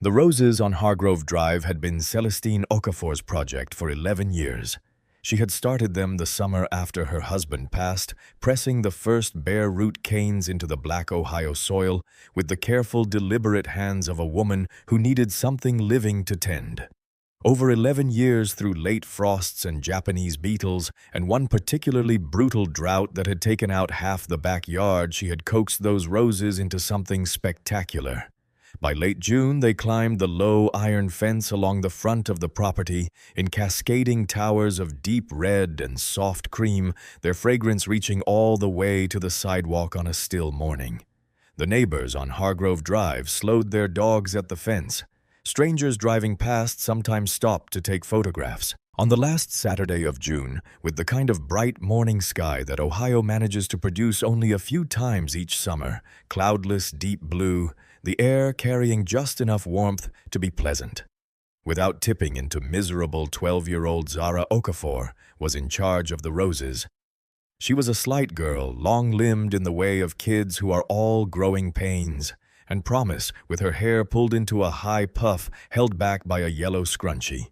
The roses on Hargrove Drive had been Celestine Okafor's project for 11 years. She had started them the summer after her husband passed, pressing the first bare root canes into the black Ohio soil with the careful, deliberate hands of a woman who needed something living to tend. Over 11 years, through late frosts and Japanese beetles, and one particularly brutal drought that had taken out half the backyard, she had coaxed those roses into something spectacular. By late June, they climbed the low iron fence along the front of the property in cascading towers of deep red and soft cream, their fragrance reaching all the way to the sidewalk on a still morning. The neighbors on Hargrove Drive slowed their dogs at the fence. Strangers driving past sometimes stopped to take photographs. On the last Saturday of June, with the kind of bright morning sky that Ohio manages to produce only a few times each summer, cloudless, deep blue, the air carrying just enough warmth to be pleasant. Without tipping into miserable 12-year-old Zara Okafor was in charge of the roses. She was a slight girl, long-limbed in the way of kids who are all growing pains, and promise, with her hair pulled into a high puff held back by a yellow scrunchie.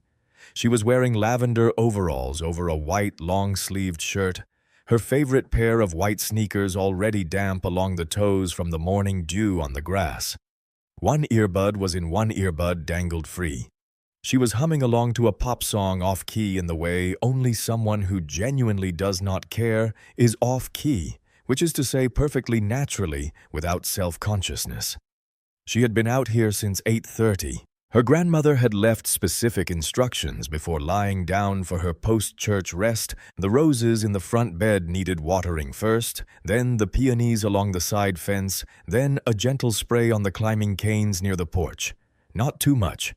She was wearing lavender overalls over a white long-sleeved shirt, her favorite pair of white sneakers already damp along the toes from the morning dew on the grass. One earbud was in one earbud dangled free. She was humming along to a pop song off-key in the way only someone who genuinely does not care is off-key, which is to say perfectly naturally without self-consciousness. She had been out here since 8:30. Her grandmother had left specific instructions before lying down for her post-church rest. The roses in the front bed needed watering first, then the peonies along the side fence, then a gentle spray on the climbing canes near the porch. Not too much.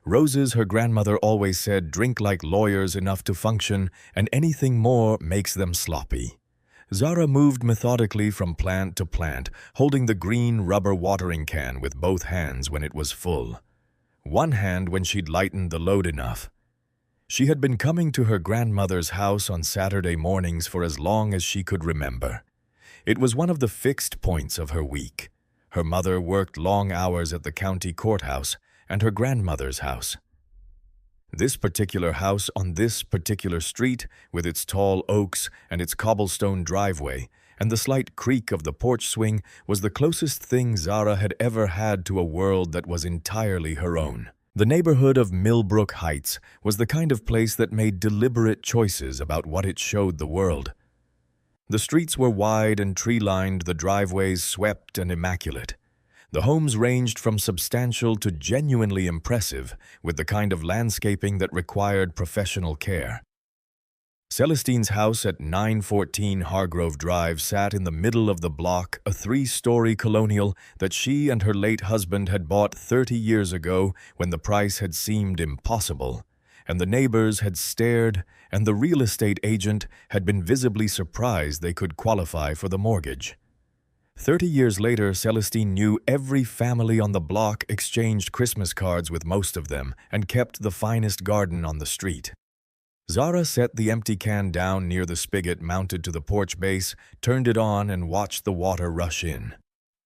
Roses, her grandmother always said, drink like lawyers enough to function, and anything more makes them sloppy. Zara moved methodically from plant to plant, holding the green rubber watering can with both hands when it was full. One hand when she'd lightened the load enough. She had been coming to her grandmother's house on Saturday mornings for as long as she could remember. It was one of the fixed points of her week. Her mother worked long hours at the county courthouse and her grandmother's house. This particular house on this particular street, with its tall oaks and its cobblestone driveway, and the slight creak of the porch swing, was the closest thing Zara had ever had to a world that was entirely her own. The neighborhood of Millbrook Heights was the kind of place that made deliberate choices about what it showed the world. The streets were wide and tree-lined, the driveways swept and immaculate. The homes ranged from substantial to genuinely impressive, with the kind of landscaping that required professional care. Celestine's house at 914 Hargrove Drive sat in the middle of the block, a 3-story colonial that she and her late husband had bought 30 years ago when the price had seemed impossible, and the neighbors had stared, and the real estate agent had been visibly surprised they could qualify for the mortgage. 30 years later, Celestine knew every family on the block, exchanged Christmas cards with most of them, and kept the finest garden on the street. Zara set the empty can down near the spigot mounted to the porch base, turned it on, and watched the water rush in.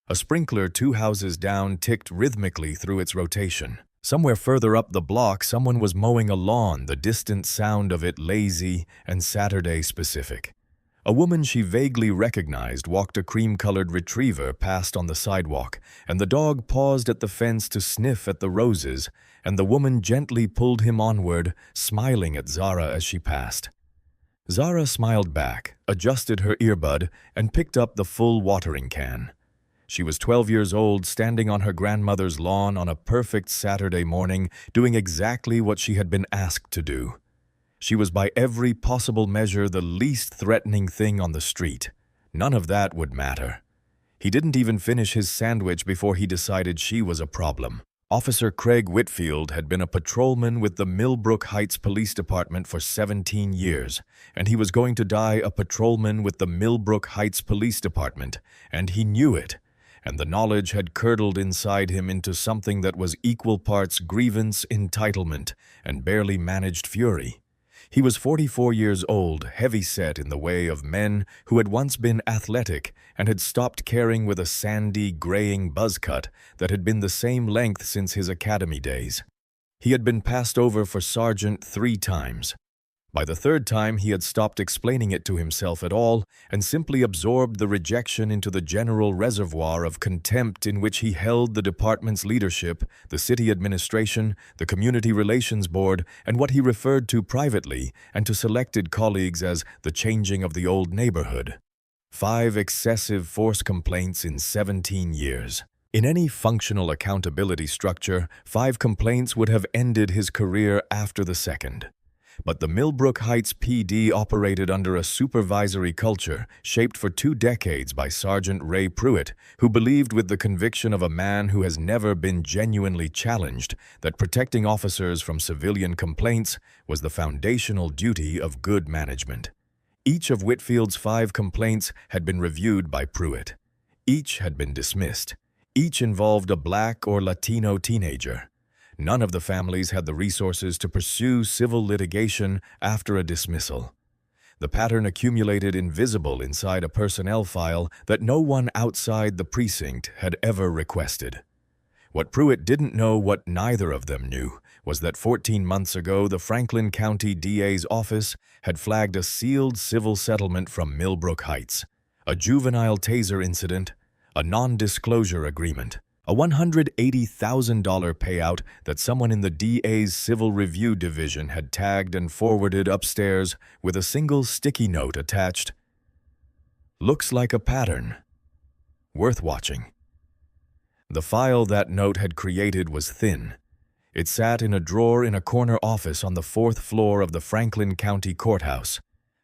A sprinkler 2 houses down ticked rhythmically through its rotation. Somewhere further up the block, someone was mowing a lawn, the distant sound of it lazy and Saturday specific. A woman she vaguely recognized walked a cream-colored retriever past on the sidewalk, and the dog paused at the fence to sniff at the roses, and the woman gently pulled him onward, smiling at Zara as she passed. Zara smiled back, adjusted her earbud, and picked up the full watering can. She was 12 years old, standing on her grandmother's lawn on a perfect Saturday morning, doing exactly what she had been asked to do. She was by every possible measure the least threatening thing on the street. None of that would matter. He didn't even finish his sandwich before he decided she was a problem. Officer Craig Whitfield had been a patrolman with the Millbrook Heights Police Department for 17 years, and he was going to die a patrolman with the Millbrook Heights Police Department, and he knew it, and the knowledge had curdled inside him into something that was equal parts grievance, entitlement, and barely managed fury. He was 44 years old, heavy-set in the way of men who had once been athletic and had stopped caring with a sandy, graying buzz cut that had been the same length since his academy days. He had been passed over for sergeant 3 times. By the 3rd time, he had stopped explaining it to himself at all and simply absorbed the rejection into the general reservoir of contempt in which he held the department's leadership, the city administration, the community relations board, and what he referred to privately and to selected colleagues as the changing of the old neighborhood. 5 excessive force complaints in 17 years. In any functional accountability structure, 5 complaints would have ended his career after the 2nd. But the Millbrook Heights PD operated under a supervisory culture shaped for 2 decades by Sergeant Ray Pruitt, who believed with the conviction of a man who has never been genuinely challenged that protecting officers from civilian complaints was the foundational duty of good management. Each of Whitfield's 5 complaints had been reviewed by Pruitt. Each had been dismissed. Each involved a Black or Latino teenager. None of the families had the resources to pursue civil litigation after a dismissal. The pattern accumulated invisible inside a personnel file that no one outside the precinct had ever requested. What Pruitt didn't know, what neither of them knew, was that 14 months ago the Franklin County DA's office had flagged a sealed civil settlement from Millbrook Heights, a juvenile Taser incident, a non-disclosure agreement, a $180,000 payout that someone in the DA's Civil Review Division had tagged and forwarded upstairs with a single sticky note attached. Looks like a pattern. Worth watching. The file that note had created was thin. It sat in a drawer in a corner office on the 4th floor of the Franklin County Courthouse.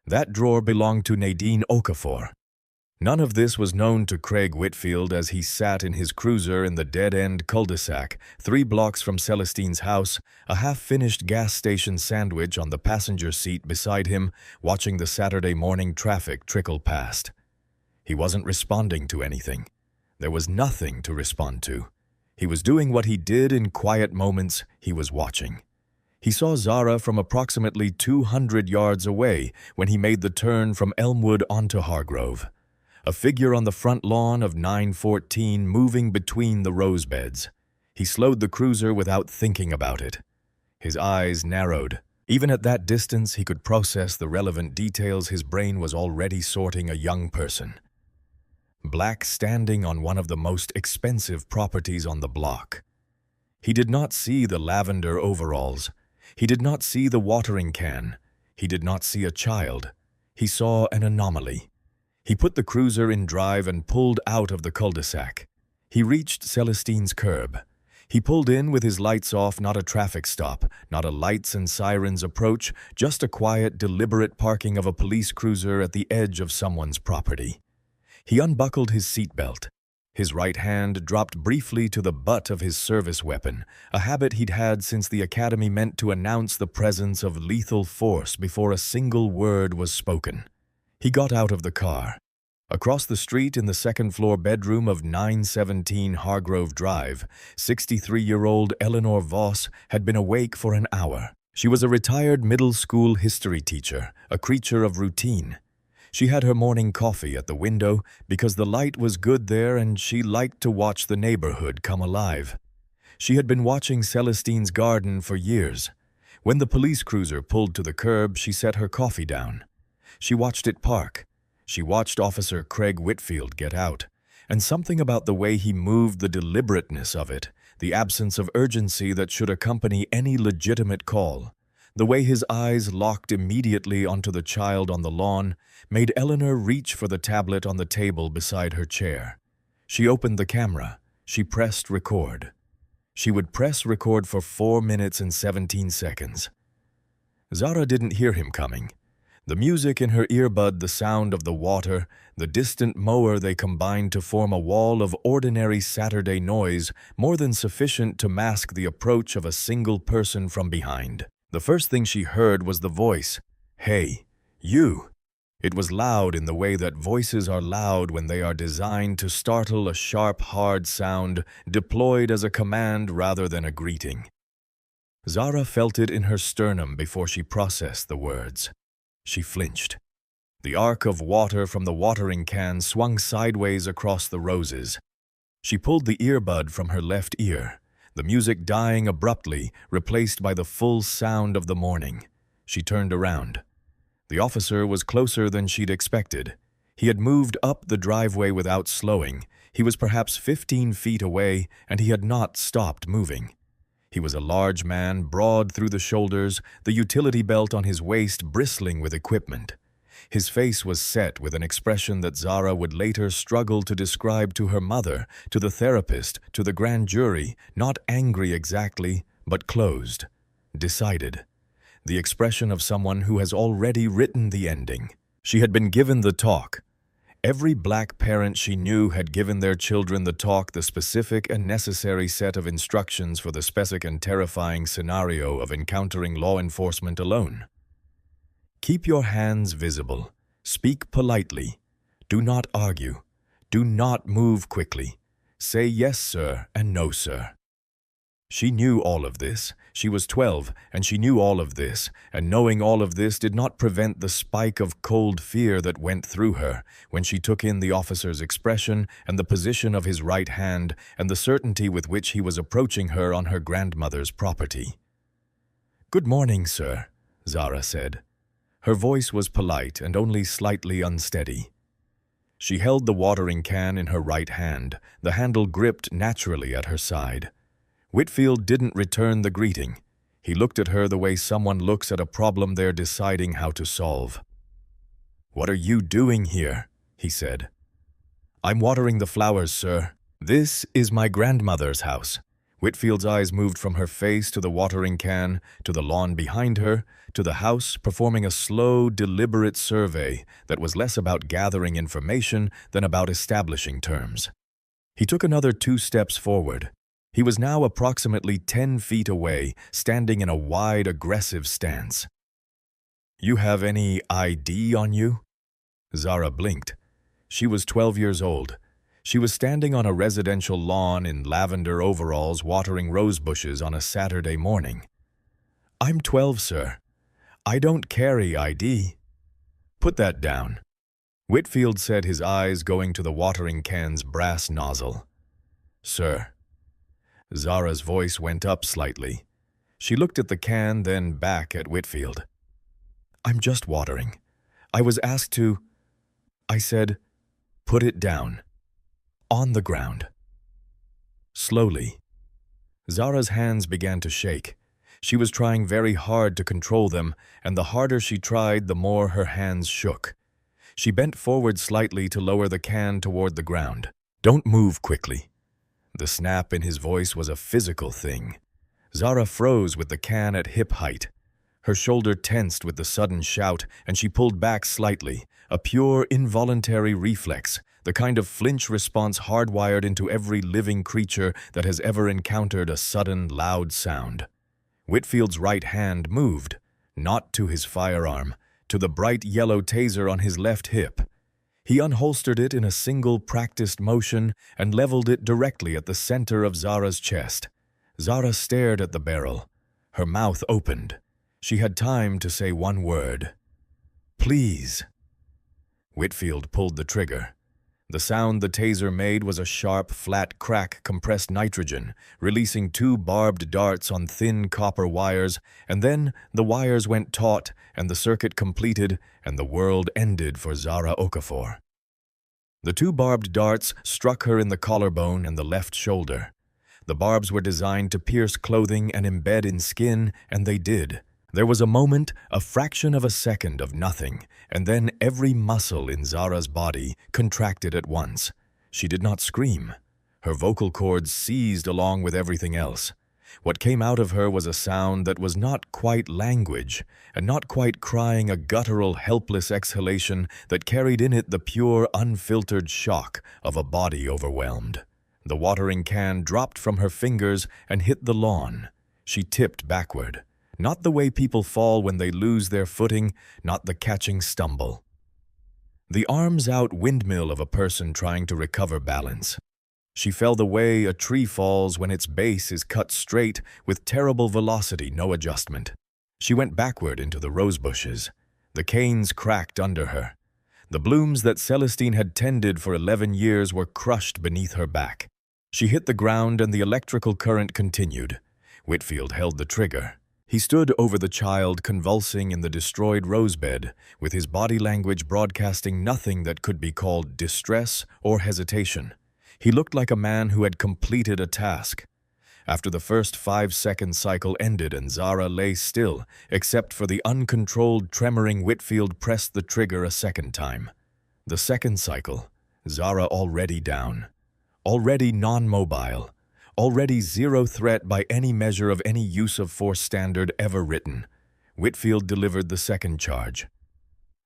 That drawer belonged to Nadine Okafor. None of this was known to Craig Whitfield as he sat in his cruiser in the dead-end cul-de-sac, 3 blocks from Celestine's house, a half-finished gas station sandwich on the passenger seat beside him, watching the Saturday morning traffic trickle past. He wasn't responding to anything. There was nothing to respond to. He was doing what he did in quiet moments. He was watching. He saw Zara from approximately 200 yards away when he made the turn from Elmwood onto Hargrove. A figure on the front lawn of 914 moving between the rose beds. He slowed the cruiser without thinking about it. His eyes narrowed. Even at that distance, he could process the relevant details. His brain was already sorting a young person. Black standing on one of the most expensive properties on the block. He did not see the lavender overalls. He did not see the watering can. He did not see a child. He saw an anomaly. He put the cruiser in drive and pulled out of the cul-de-sac. He reached Celestine's curb. He pulled in with his lights off, not a traffic stop, not a lights and sirens approach, just a quiet, deliberate parking of a police cruiser at the edge of someone's property. He unbuckled his seatbelt. His right hand dropped briefly to the butt of his service weapon, a habit he'd had since the academy meant to announce the presence of lethal force before a single word was spoken. He got out of the car. Across the street in the 2nd-floor bedroom of 917 Hargrove Drive, 63-year-old Eleanor Voss had been awake for an hour. She was a retired middle school history teacher, a creature of routine. She had her morning coffee at the window because the light was good there and she liked to watch the neighborhood come alive. She had been watching Celestine's garden for years. When the police cruiser pulled to the curb, she set her coffee down. She watched it park. She watched Officer Craig Whitfield get out, and something about the way he moved, the deliberateness of it, the absence of urgency that should accompany any legitimate call, the way his eyes locked immediately onto the child on the lawn, made Eleanor reach for the tablet on the table beside her chair. She opened the camera. She pressed record. She would press record for 4 minutes and 17 seconds. Zara didn't hear him coming. The music in her earbud, the sound of the water, the distant mower, they combined to form a wall of ordinary Saturday noise, more than sufficient to mask the approach of a single person from behind. The first thing she heard was the voice. "Hey, you!" It was loud in the way that voices are loud when they are designed to startle, a sharp, hard sound, deployed as a command rather than a greeting. Zara felt it in her sternum before she processed the words. She flinched. The arc of water from the watering can swung sideways across the roses. She pulled the earbud from her left ear, the music dying abruptly, replaced by the full sound of the morning. She turned around. The officer was closer than she'd expected. He had moved up the driveway without slowing. He was perhaps 15 feet away, and he had not stopped moving. He was a large man, broad through the shoulders, the utility belt on his waist bristling with equipment. His face was set with an expression that Zara would later struggle to describe to her mother, to the therapist, to the grand jury, not angry exactly, but closed, decided. The expression of someone who has already written the ending. She had been given the talk. Every black parent she knew had given their children the talk, the specific and necessary set of instructions for the specific and terrifying scenario of encountering law enforcement alone. Keep your hands visible. Speak politely. Do not argue. Do not move quickly. Say yes, sir, and no, sir. She knew all of this. She was 12, and she knew all of this, and knowing all of this did not prevent the spike of cold fear that went through her when she took in the officer's expression and the position of his right hand and the certainty with which he was approaching her on her grandmother's property. "Good morning, sir," Zara said. Her voice was polite and only slightly unsteady. She held the watering can in her right hand, the handle gripped naturally at her side. Whitfield didn't return the greeting. He looked at her the way someone looks at a problem they're deciding how to solve. "What are you doing here?" he said. "I'm watering the flowers, sir. This is my grandmother's house." Whitfield's eyes moved from her face to the watering can, to the lawn behind her, to the house, performing a slow, deliberate survey that was less about gathering information than about establishing terms. He took another 2 steps forward. He was now approximately 10 feet away, standing in a wide, aggressive stance. "You have any ID on you?" Zara blinked. She was 12 years old. She was standing on a residential lawn in lavender overalls watering rose bushes on a Saturday morning. "I'm 12, sir. I don't carry ID." "Put that down." Whitfield said, his eyes going to the watering can's brass nozzle. "Sir." Zara's voice went up slightly. She looked at the can, then back at Whitfield. "I'm just watering. I was asked to—" I said, "Put it down. On the ground." Slowly. Zara's hands began to shake. She was trying very hard to control them, and the harder she tried, the more her hands shook. She bent forward slightly to lower the can toward the ground. "Don't move quickly." The snap in his voice was a physical thing. Zara froze with the can at hip height. Her shoulder tensed with the sudden shout, and she pulled back slightly, a pure, involuntary reflex, the kind of flinch response hardwired into every living creature that has ever encountered a sudden, loud sound. Whitfield's right hand moved, not to his firearm, to the bright yellow taser on his left hip. He unholstered it in a single practiced motion and leveled it directly at the center of Zara's chest. Zara stared at the barrel. Her mouth opened. She had time to say one word. "Please." Whitfield pulled the trigger. The sound the taser made was a sharp, flat crack compressed nitrogen, releasing 2 barbed darts on thin copper wires, and then the wires went taut and the circuit completed and the world ended for Zara Okafor. The 2 barbed darts struck her in the collarbone and the left shoulder. The barbs were designed to pierce clothing and embed in skin, and they did. There was a moment, a fraction of a second of nothing, and then every muscle in Zara's body contracted at once. She did not scream. Her vocal cords seized along with everything else. What came out of her was a sound that was not quite language, and not quite crying, a guttural, helpless exhalation that carried in it the pure, unfiltered shock of a body overwhelmed. The watering can dropped from her fingers and hit the lawn. She tipped backward. Not the way people fall when they lose their footing, not the catching stumble. The arms-out windmill of a person trying to recover balance. She fell the way a tree falls when its base is cut straight with terrible velocity, no adjustment. She went backward into the rose bushes. The canes cracked under her. The blooms that Celestine had tended for 11 years were crushed beneath her back. She hit the ground and the electrical current continued. Whitfield held the trigger. He stood over the child, convulsing in the destroyed rosebed, with his body language broadcasting nothing that could be called distress or hesitation. He looked like a man who had completed a task. After the first 5-second cycle ended and Zara lay still, except for the uncontrolled tremoring, Whitfield pressed the trigger a second time. The second cycle, Zara already down, already non-mobile, already zero threat by any measure of any use of force standard ever written. Whitfield delivered the second charge.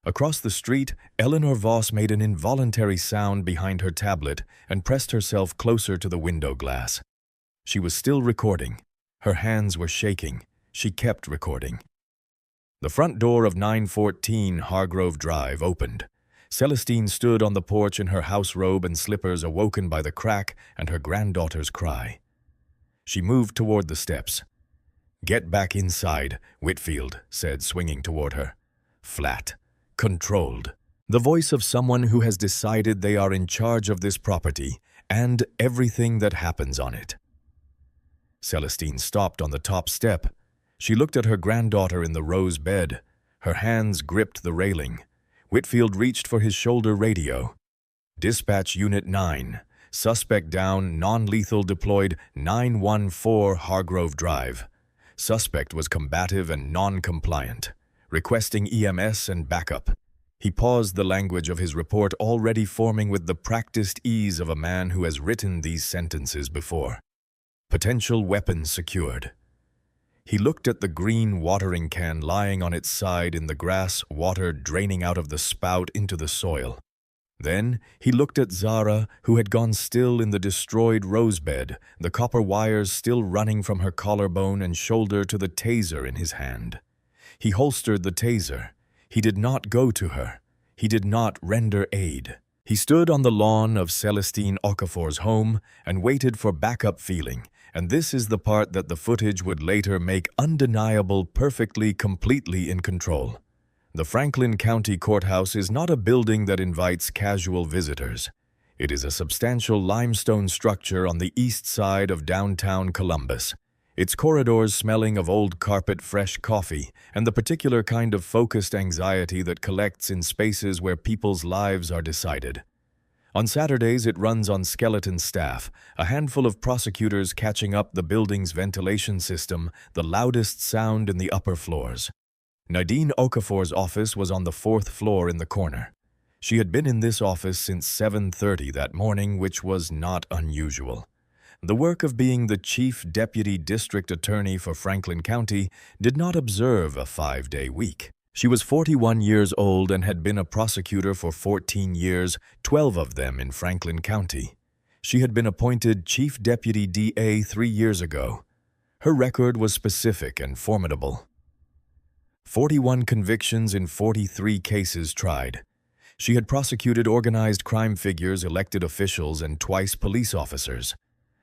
Across the street, Eleanor Voss made an involuntary sound behind her tablet and pressed herself closer to the window glass. She was still recording. Her hands were shaking. She kept recording. The front door of 914 Hargrove Drive opened. Celestine stood on the porch in her house robe and slippers, awoken by the crack and her granddaughter's cry. She moved toward the steps. "Get back inside," Whitfield said, swinging toward her. Flat. Controlled. The voice of someone who has decided they are in charge of this property and everything that happens on it. Celestine stopped on the top step. She looked at her granddaughter in the rose bed. Her hands gripped the railing. Whitfield reached for his shoulder radio. "Dispatch Unit 9. Suspect down, non-lethal deployed, 914 Hargrove Drive. Suspect was combative and non-compliant. Requesting EMS and backup." He paused, the language of his report already forming with the practiced ease of a man who has written these sentences before. Potential weapons secured. He looked at the green watering can lying on its side in the grass, water draining out of the spout into the soil. Then he looked at Zara, who had gone still in the destroyed rosebed, the copper wires still running from her collarbone and shoulder to the taser in his hand. He holstered the taser. He did not go to her. He did not render aid. He stood on the lawn of Celestine Okafor's home and waited for backup feeling, and this is the part that the footage would later make undeniable, perfectly, completely in control. The Franklin County Courthouse is not a building that invites casual visitors. It is a substantial limestone structure on the east side of downtown Columbus, its corridors smelling of old carpet, fresh coffee, and the particular kind of focused anxiety that collects in spaces where people's lives are decided. On Saturdays, it runs on skeleton staff, a handful of prosecutors catching up the building's ventilation system, the loudest sound in the upper floors. Nadine Okafor's office was on the 4th floor in the corner. She had been in this office since 7:30 that morning, which was not unusual. The work of being the Chief Deputy District Attorney for Franklin County did not observe a 5-day week. She was 41 years old and had been a prosecutor for 14 years, 12 of them in Franklin County. She had been appointed Chief Deputy DA 3 years ago. Her record was specific and formidable. 41 convictions in 43 cases tried. She had prosecuted organized crime figures, elected officials, and twice police officers.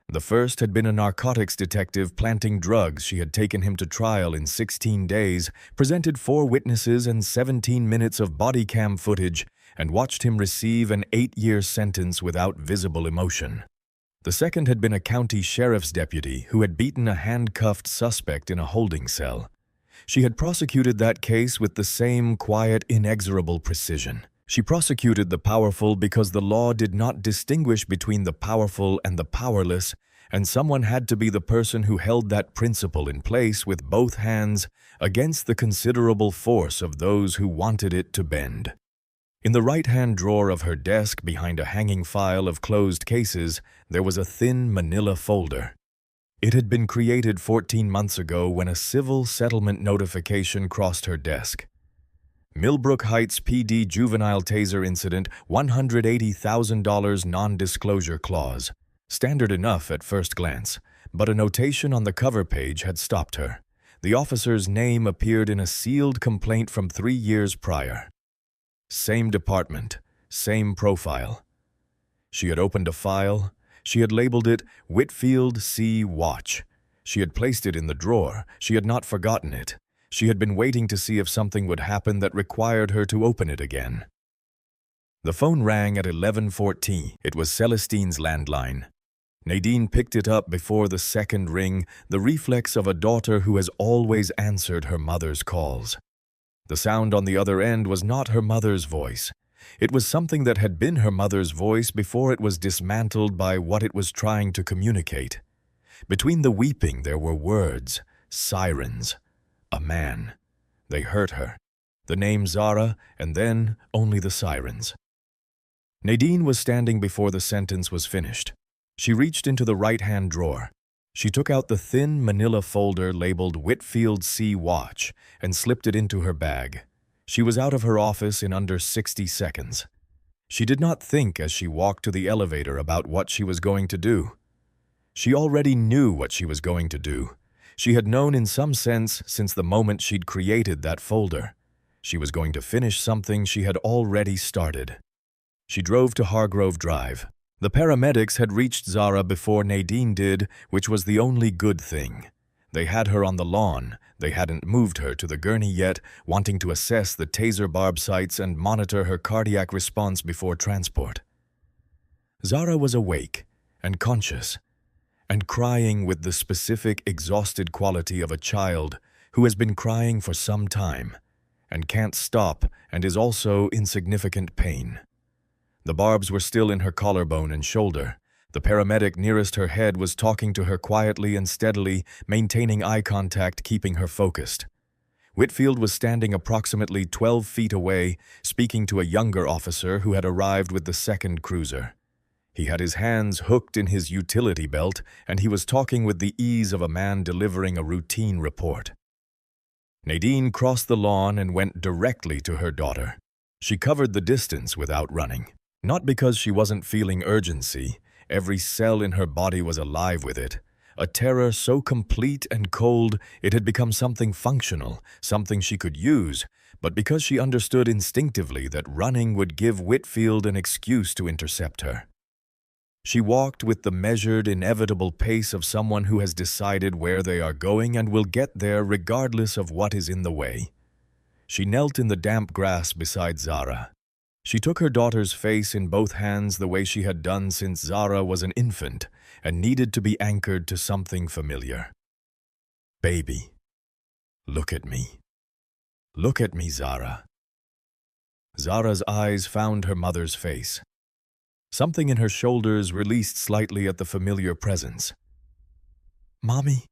The first had been a narcotics detective planting drugs. She had taken him to trial in 16 days, presented 4 witnesses and 17 minutes of body cam footage, and watched him receive an 8-year sentence without visible emotion. The second had been a county sheriff's deputy who had beaten a handcuffed suspect in a holding cell. She had prosecuted that case with the same quiet, inexorable precision. She prosecuted the powerful because the law did not distinguish between the powerful and the powerless, and someone had to be the person who held that principle in place with both hands against the considerable force of those who wanted it to bend. In the right-hand drawer of her desk, behind a hanging file of closed cases, there was a thin manila folder. It had been created 14 months ago when a civil settlement notification crossed her desk. Millbrook Heights PD juvenile taser incident, $180,000 non-disclosure clause. Standard enough at first glance, but a notation on the cover page had stopped her. The officer's name appeared in a sealed complaint from 3 years prior. Same department, same profile. She had opened a file. She had labeled it Whitfield C. Watch. She had placed it in the drawer. She had not forgotten it. She had been waiting to see if something would happen that required her to open it again. The phone rang at 11:14. It was Celestine's landline. Nadine picked it up before the second ring, the reflex of a daughter who has always answered her mother's calls. The sound on the other end was not her mother's voice. It was something that had been her mother's voice before it was dismantled by what it was trying to communicate. Between the weeping there were words, sirens, a man. They hurt her. The name Zara, and then only the sirens. Nadine was standing before the sentence was finished. She reached into the right-hand drawer. She took out the thin manila folder labeled Whitfield C. Watch and slipped it into her bag. She was out of her office in under 60 seconds. She did not think as she walked to the elevator about what she was going to do. She already knew what she was going to do. She had known in some sense since the moment she'd created that folder. She was going to finish something she had already started. She drove to Hargrove Drive. The paramedics had reached Zara before Nadine did, which was the only good thing. They had her on the lawn. They hadn't moved her to the gurney yet, wanting to assess the taser barb sites and monitor her cardiac response before transport. Zara was awake and conscious, and crying with the specific exhausted quality of a child who has been crying for some time and can't stop and is also in significant pain. The barbs were still in her collarbone and shoulder. The paramedic nearest her head was talking to her quietly and steadily, maintaining eye contact, keeping her focused. Whitfield was standing approximately 12 feet away, speaking to a younger officer who had arrived with the second cruiser. He had his hands hooked in his utility belt, and he was talking with the ease of a man delivering a routine report. Nadine crossed the lawn and went directly to her daughter. She covered the distance without running. Not because she wasn't feeling urgency. Every cell in her body was alive with it. A terror so complete and cold it had become something functional, something she could use, but because she understood instinctively that running would give Whitfield an excuse to intercept her. She walked with the measured, inevitable pace of someone who has decided where they are going and will get there regardless of what is in the way. She knelt in the damp grass beside Zara. She took her daughter's face in both hands the way she had done since Zara was an infant and needed to be anchored to something familiar. Baby, look at me. Look at me, Zara. Zara's eyes found her mother's face. Something in her shoulders released slightly at the familiar presence. Mommy.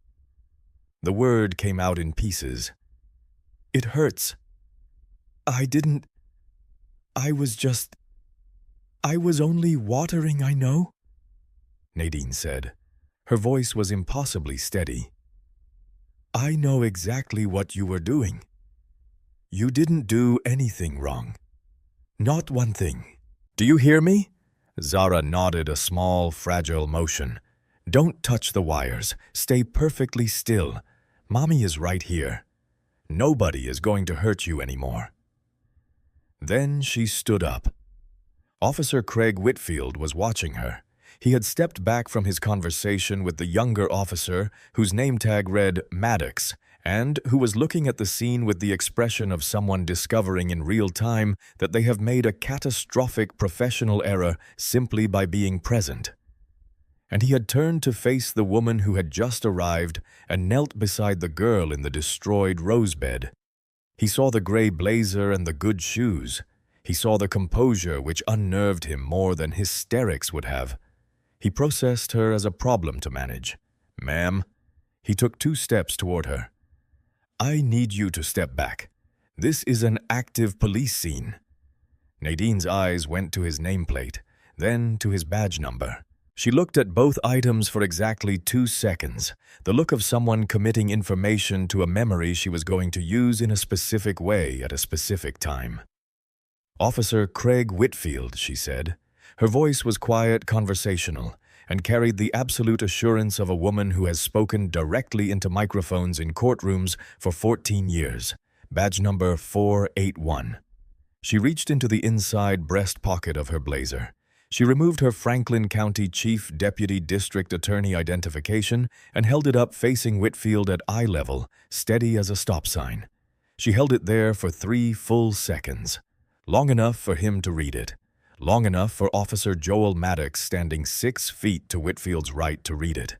The word came out in pieces. It hurts. I was only watering, I know, Nadine said. Her voice was impossibly steady. I know exactly what you were doing. You didn't do anything wrong. Not one thing. Do you hear me? Zara nodded a small, fragile motion. Don't touch the wires. Stay perfectly still. Mommy is right here. Nobody is going to hurt you anymore. Then she stood up. Officer Craig Whitfield was watching her. He had stepped back from his conversation with the younger officer, whose name tag read Maddox, and who was looking at the scene with the expression of someone discovering in real time that they have made a catastrophic professional error simply by being present. And he had turned to face the woman who had just arrived and knelt beside the girl in the destroyed rosebed. He saw the gray blazer and the good shoes. He saw the composure which unnerved him more than hysterics would have. He processed her as a problem to manage. Ma'am. He took 2 steps toward her. I need you to step back. This is an active police scene. Nadine's eyes went to his nameplate, then to his badge number. She looked at both items for exactly 2 seconds, the look of someone committing information to a memory she was going to use in a specific way at a specific time. Officer Craig Whitfield, she said. Her voice was quiet, conversational, and carried the absolute assurance of a woman who has spoken directly into microphones in courtrooms for 14 years. Badge number 481. She reached into the inside breast pocket of her blazer. She removed her Franklin County Chief Deputy District Attorney identification and held it up facing Whitfield at eye level, steady as a stop sign. She held it there for 3 full seconds, long enough for him to read it, long enough for Officer Joel Maddox standing 6 feet to Whitfield's right to read it,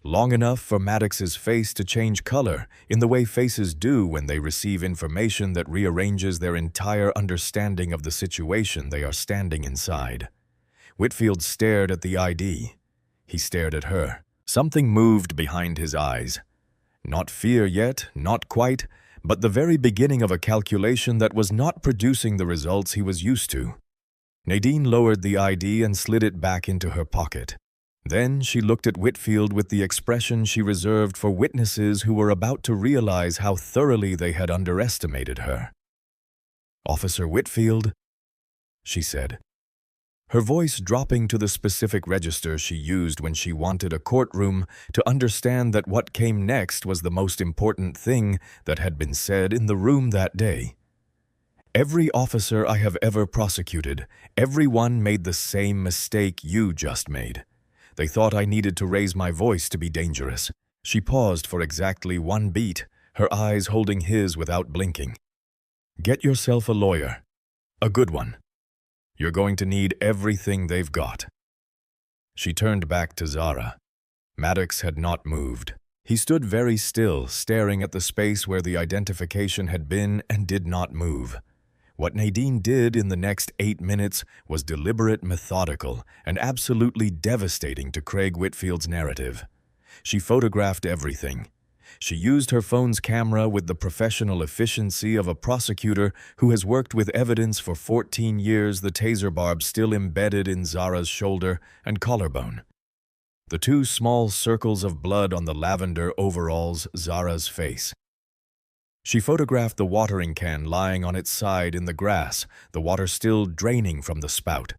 long enough for Maddox's face to change color in the way faces do when they receive information that rearranges their entire understanding of the situation they are standing inside. Whitfield stared at the ID. He stared at her. Something moved behind his eyes. Not fear yet, not quite, but the very beginning of a calculation that was not producing the results he was used to. Nadine lowered the ID and slid it back into her pocket. Then she looked at Whitfield with the expression she reserved for witnesses who were about to realize how thoroughly they had underestimated her. "Officer Whitfield," she said, her voice dropping to the specific register she used when she wanted a courtroom to understand that what came next was the most important thing that had been said in the room that day. "Every officer I have ever prosecuted, everyone made the same mistake you just made. They thought I needed to raise my voice to be dangerous." She paused for exactly 1 beat, her eyes holding his without blinking. "Get yourself a lawyer. A good one. You're going to need everything they've got." She turned back to Zara. Maddox had not moved. He stood very still, staring at the space where the identification had been and did not move. What Nadine did in the next 8 minutes was deliberate, methodical, and absolutely devastating to Craig Whitfield's narrative. She photographed everything. She used her phone's camera with the professional efficiency of a prosecutor who has worked with evidence for 14 years, the taser barb still embedded in Zara's shoulder and collarbone. The 2 small circles of blood on the lavender overalls, Zara's face. She photographed the watering can lying on its side in the grass, the water still draining from the spout.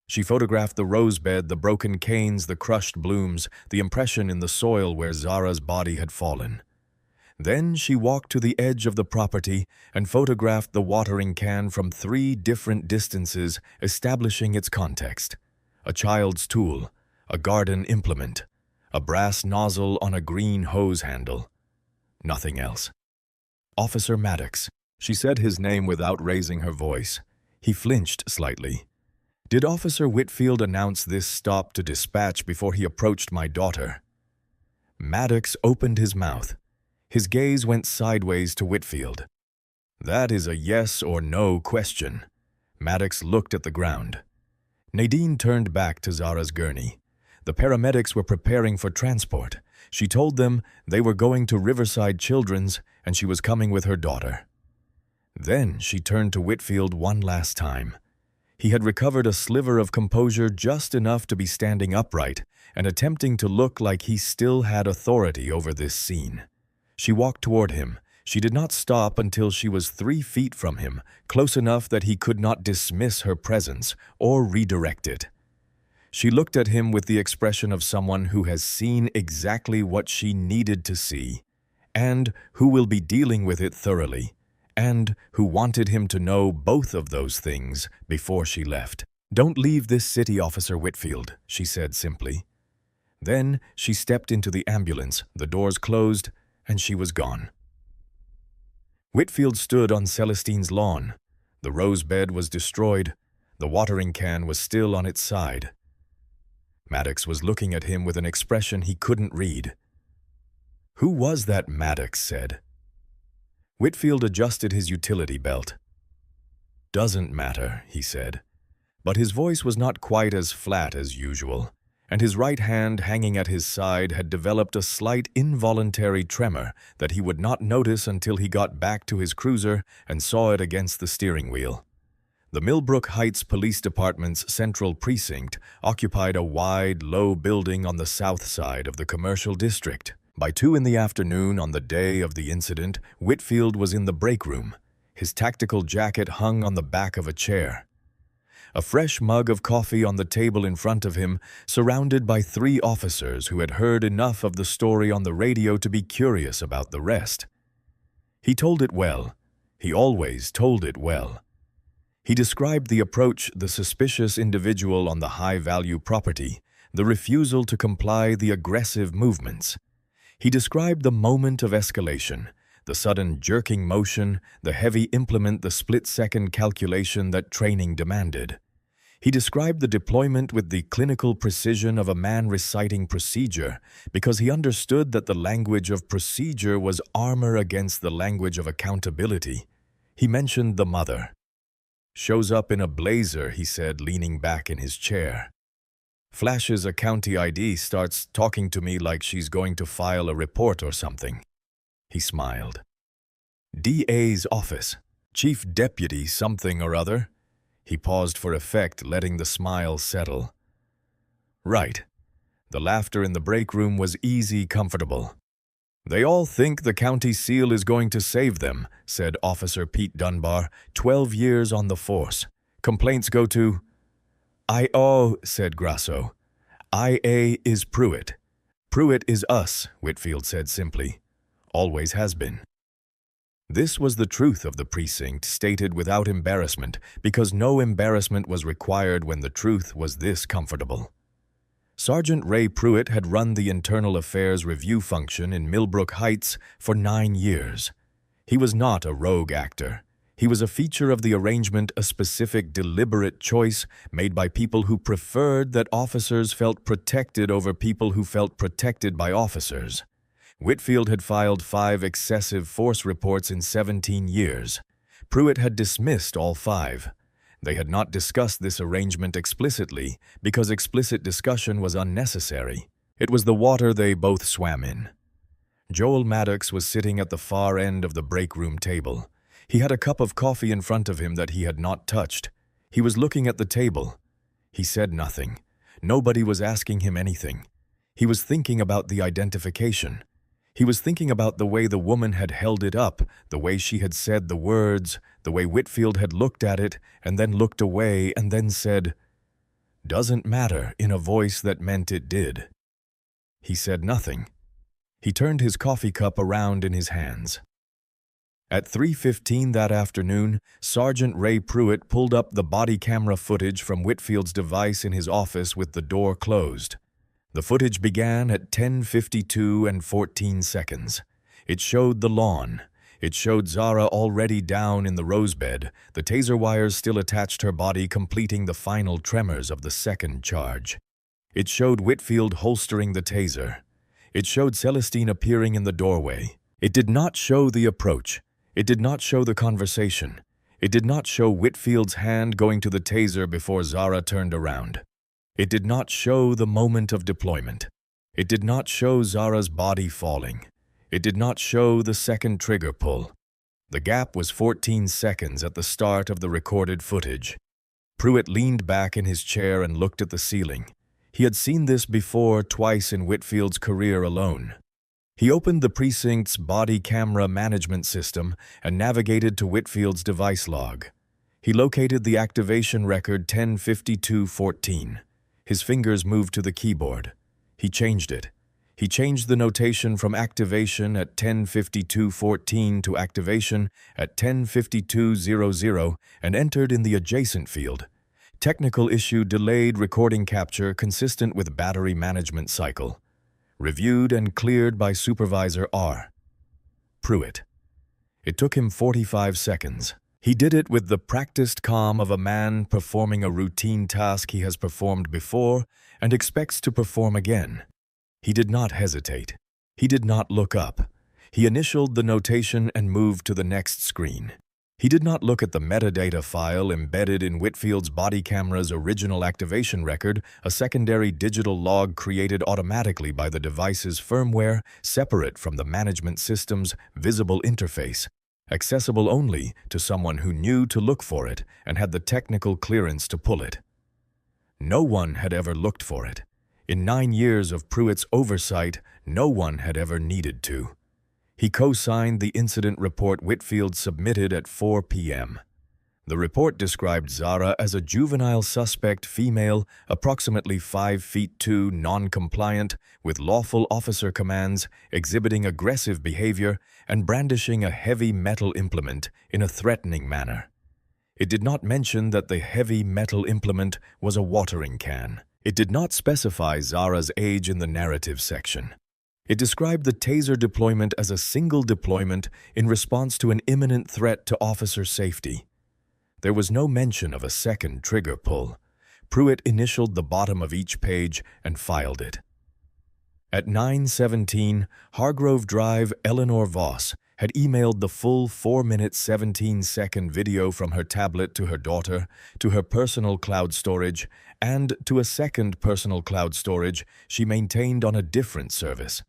She photographed the rose bed, the broken canes, the crushed blooms, the impression in the soil where Zara's body had fallen. Then she walked to the edge of the property and photographed the watering can from 3 different distances, establishing its context. A child's tool, a garden implement, a brass nozzle on a green hose handle. Nothing else. "Officer Maddox." She said his name without raising her voice. He flinched slightly. "Did Officer Whitfield announce this stop to dispatch before he approached my daughter?" Maddox opened his mouth. His gaze went sideways to Whitfield. "That is a yes or no question." Maddox looked at the ground. Nadine turned back to Zara's gurney. The paramedics were preparing for transport. She told them they were going to Riverside Children's and she was coming with her daughter. Then she turned to Whitfield one last time. He had recovered a sliver of composure, just enough to be standing upright and attempting to look like he still had authority over this scene. She walked toward him. She did not stop until she was 3 feet from him, close enough that he could not dismiss her presence or redirect it. She looked at him with the expression of someone who has seen exactly what she needed to see, and who will be dealing with it thoroughly, and who wanted him to know both of those things before she left. "Don't leave this city, Officer Whitfield," she said simply. Then she stepped into the ambulance, the doors closed, and she was gone. Whitfield stood on Celestine's lawn. The rose bed was destroyed. The watering can was still on its side. Maddox was looking at him with an expression he couldn't read. "Who was that?" Maddox said. Whitfield adjusted his utility belt. "Doesn't matter," he said. But his voice was not quite as flat as usual, and his right hand hanging at his side had developed a slight involuntary tremor that he would not notice until he got back to his cruiser and saw it against the steering wheel. The Millbrook Heights Police Department's central precinct occupied a wide, low building on the south side of the commercial district. By 2 in the afternoon on the day of the incident, Whitfield was in the break room. His tactical jacket hung on the back of a chair. A fresh mug of coffee on the table in front of him, surrounded by 3 officers who had heard enough of the story on the radio to be curious about the rest. He told it well. He always told it well. He described the approach, the suspicious individual on the high-value property, the refusal to comply, the aggressive movements. He described the moment of escalation, the sudden jerking motion, the heavy implement, the split-second calculation that training demanded. He described the deployment with the clinical precision of a man reciting procedure because he understood that the language of procedure was armor against the language of accountability. He mentioned the mother. "Shows up in a blazer," he said, leaning back in his chair. "Flashes a county ID, starts talking to me like she's going to file a report or something." He smiled. "DA's office. Chief Deputy something or other." He paused for effect, letting the smile settle. "Right." The laughter in the break room was easy, comfortable. "They all think the county seal is going to save them," said Officer Pete Dunbar, 12 years on the force. "Complaints go to—" "I.O.," said Grasso. "I.A. is Pruitt. Pruitt is us," Whitfield said simply. "Always has been." This was the truth of the precinct, stated without embarrassment, because no embarrassment was required when the truth was this comfortable. Sergeant Ray Pruitt had run the Internal Affairs Review function in Millbrook Heights for 9 years. He was not a rogue actor. He was a feature of the arrangement, a specific, deliberate choice made by people who preferred that officers felt protected over people who felt protected by officers. Whitfield had filed 5 excessive force reports in 17 years. Pruitt had dismissed all 5. They had not discussed this arrangement explicitly because explicit discussion was unnecessary. It was the water they both swam in. Joel Maddox was sitting at the far end of the break room table. He had a cup of coffee in front of him that he had not touched. He was looking at the table. He said nothing. Nobody was asking him anything. He was thinking about the identification. He was thinking about the way the woman had held it up, the way she had said the words, the way Whitfield had looked at it and then looked away and then said, "Doesn't matter," in a voice that meant it did. He said nothing. He turned his coffee cup around in his hands. At 3:15 that afternoon, Sergeant Ray Pruitt pulled up the body camera footage from Whitfield's device in his office with the door closed. The footage began at 10:52 and 14 seconds. It showed the lawn. It showed Zara already down in the rosebed, the taser wires still attached her body, completing the final tremors of the second charge. It showed Whitfield holstering the taser. It showed Celestine appearing in the doorway. It did not show the approach. It did not show the conversation. It did not show Whitfield's hand going to the taser before Zara turned around. It did not show the moment of deployment. It did not show Zara's body falling. It did not show the second trigger pull. The gap was 14 seconds at the start of the recorded footage. Pruitt leaned back in his chair and looked at the ceiling. He had seen this before twice in Whitfield's career alone. He opened the precinct's body camera management system and navigated to Whitfield's device log. He located the activation record 10:52:14. His fingers moved to the keyboard. He changed it. He changed the notation from activation at 10:52:14 to activation at 10:52:00 and entered in the adjacent field. Technical issue delayed recording capture consistent with battery management cycle. Reviewed and cleared by Supervisor R. Pruitt. It took him 45 seconds. He did it with the practiced calm of a man performing a routine task he has performed before and expects to perform again. He did not hesitate. He did not look up. He initialed the notation and moved to the next screen. He did not look at the metadata file embedded in Whitfield's body camera's original activation record, a secondary digital log created automatically by the device's firmware, separate from the management system's visible interface, accessible only to someone who knew to look for it and had the technical clearance to pull it. No one had ever looked for it. In 9 years of Pruitt's oversight, no one had ever needed to. He co-signed the incident report Whitfield submitted at 4 p.m. The report described Zara as a juvenile suspect female, approximately 5 feet 2, non-compliant, with lawful officer commands, exhibiting aggressive behavior, and brandishing a heavy metal implement in a threatening manner. It did not mention that the heavy metal implement was a watering can. It did not specify Zara's age in the narrative section. It described the Taser deployment as a single deployment in response to an imminent threat to officer safety. There was no mention of a second trigger pull. Pruitt initialed the bottom of each page and filed it. At 9:17, Hargrove Drive Eleanor Voss had emailed the full 4-minute 17-second video from her tablet to her daughter, to her personal cloud storage, and to a second personal cloud storage she maintained on a different service.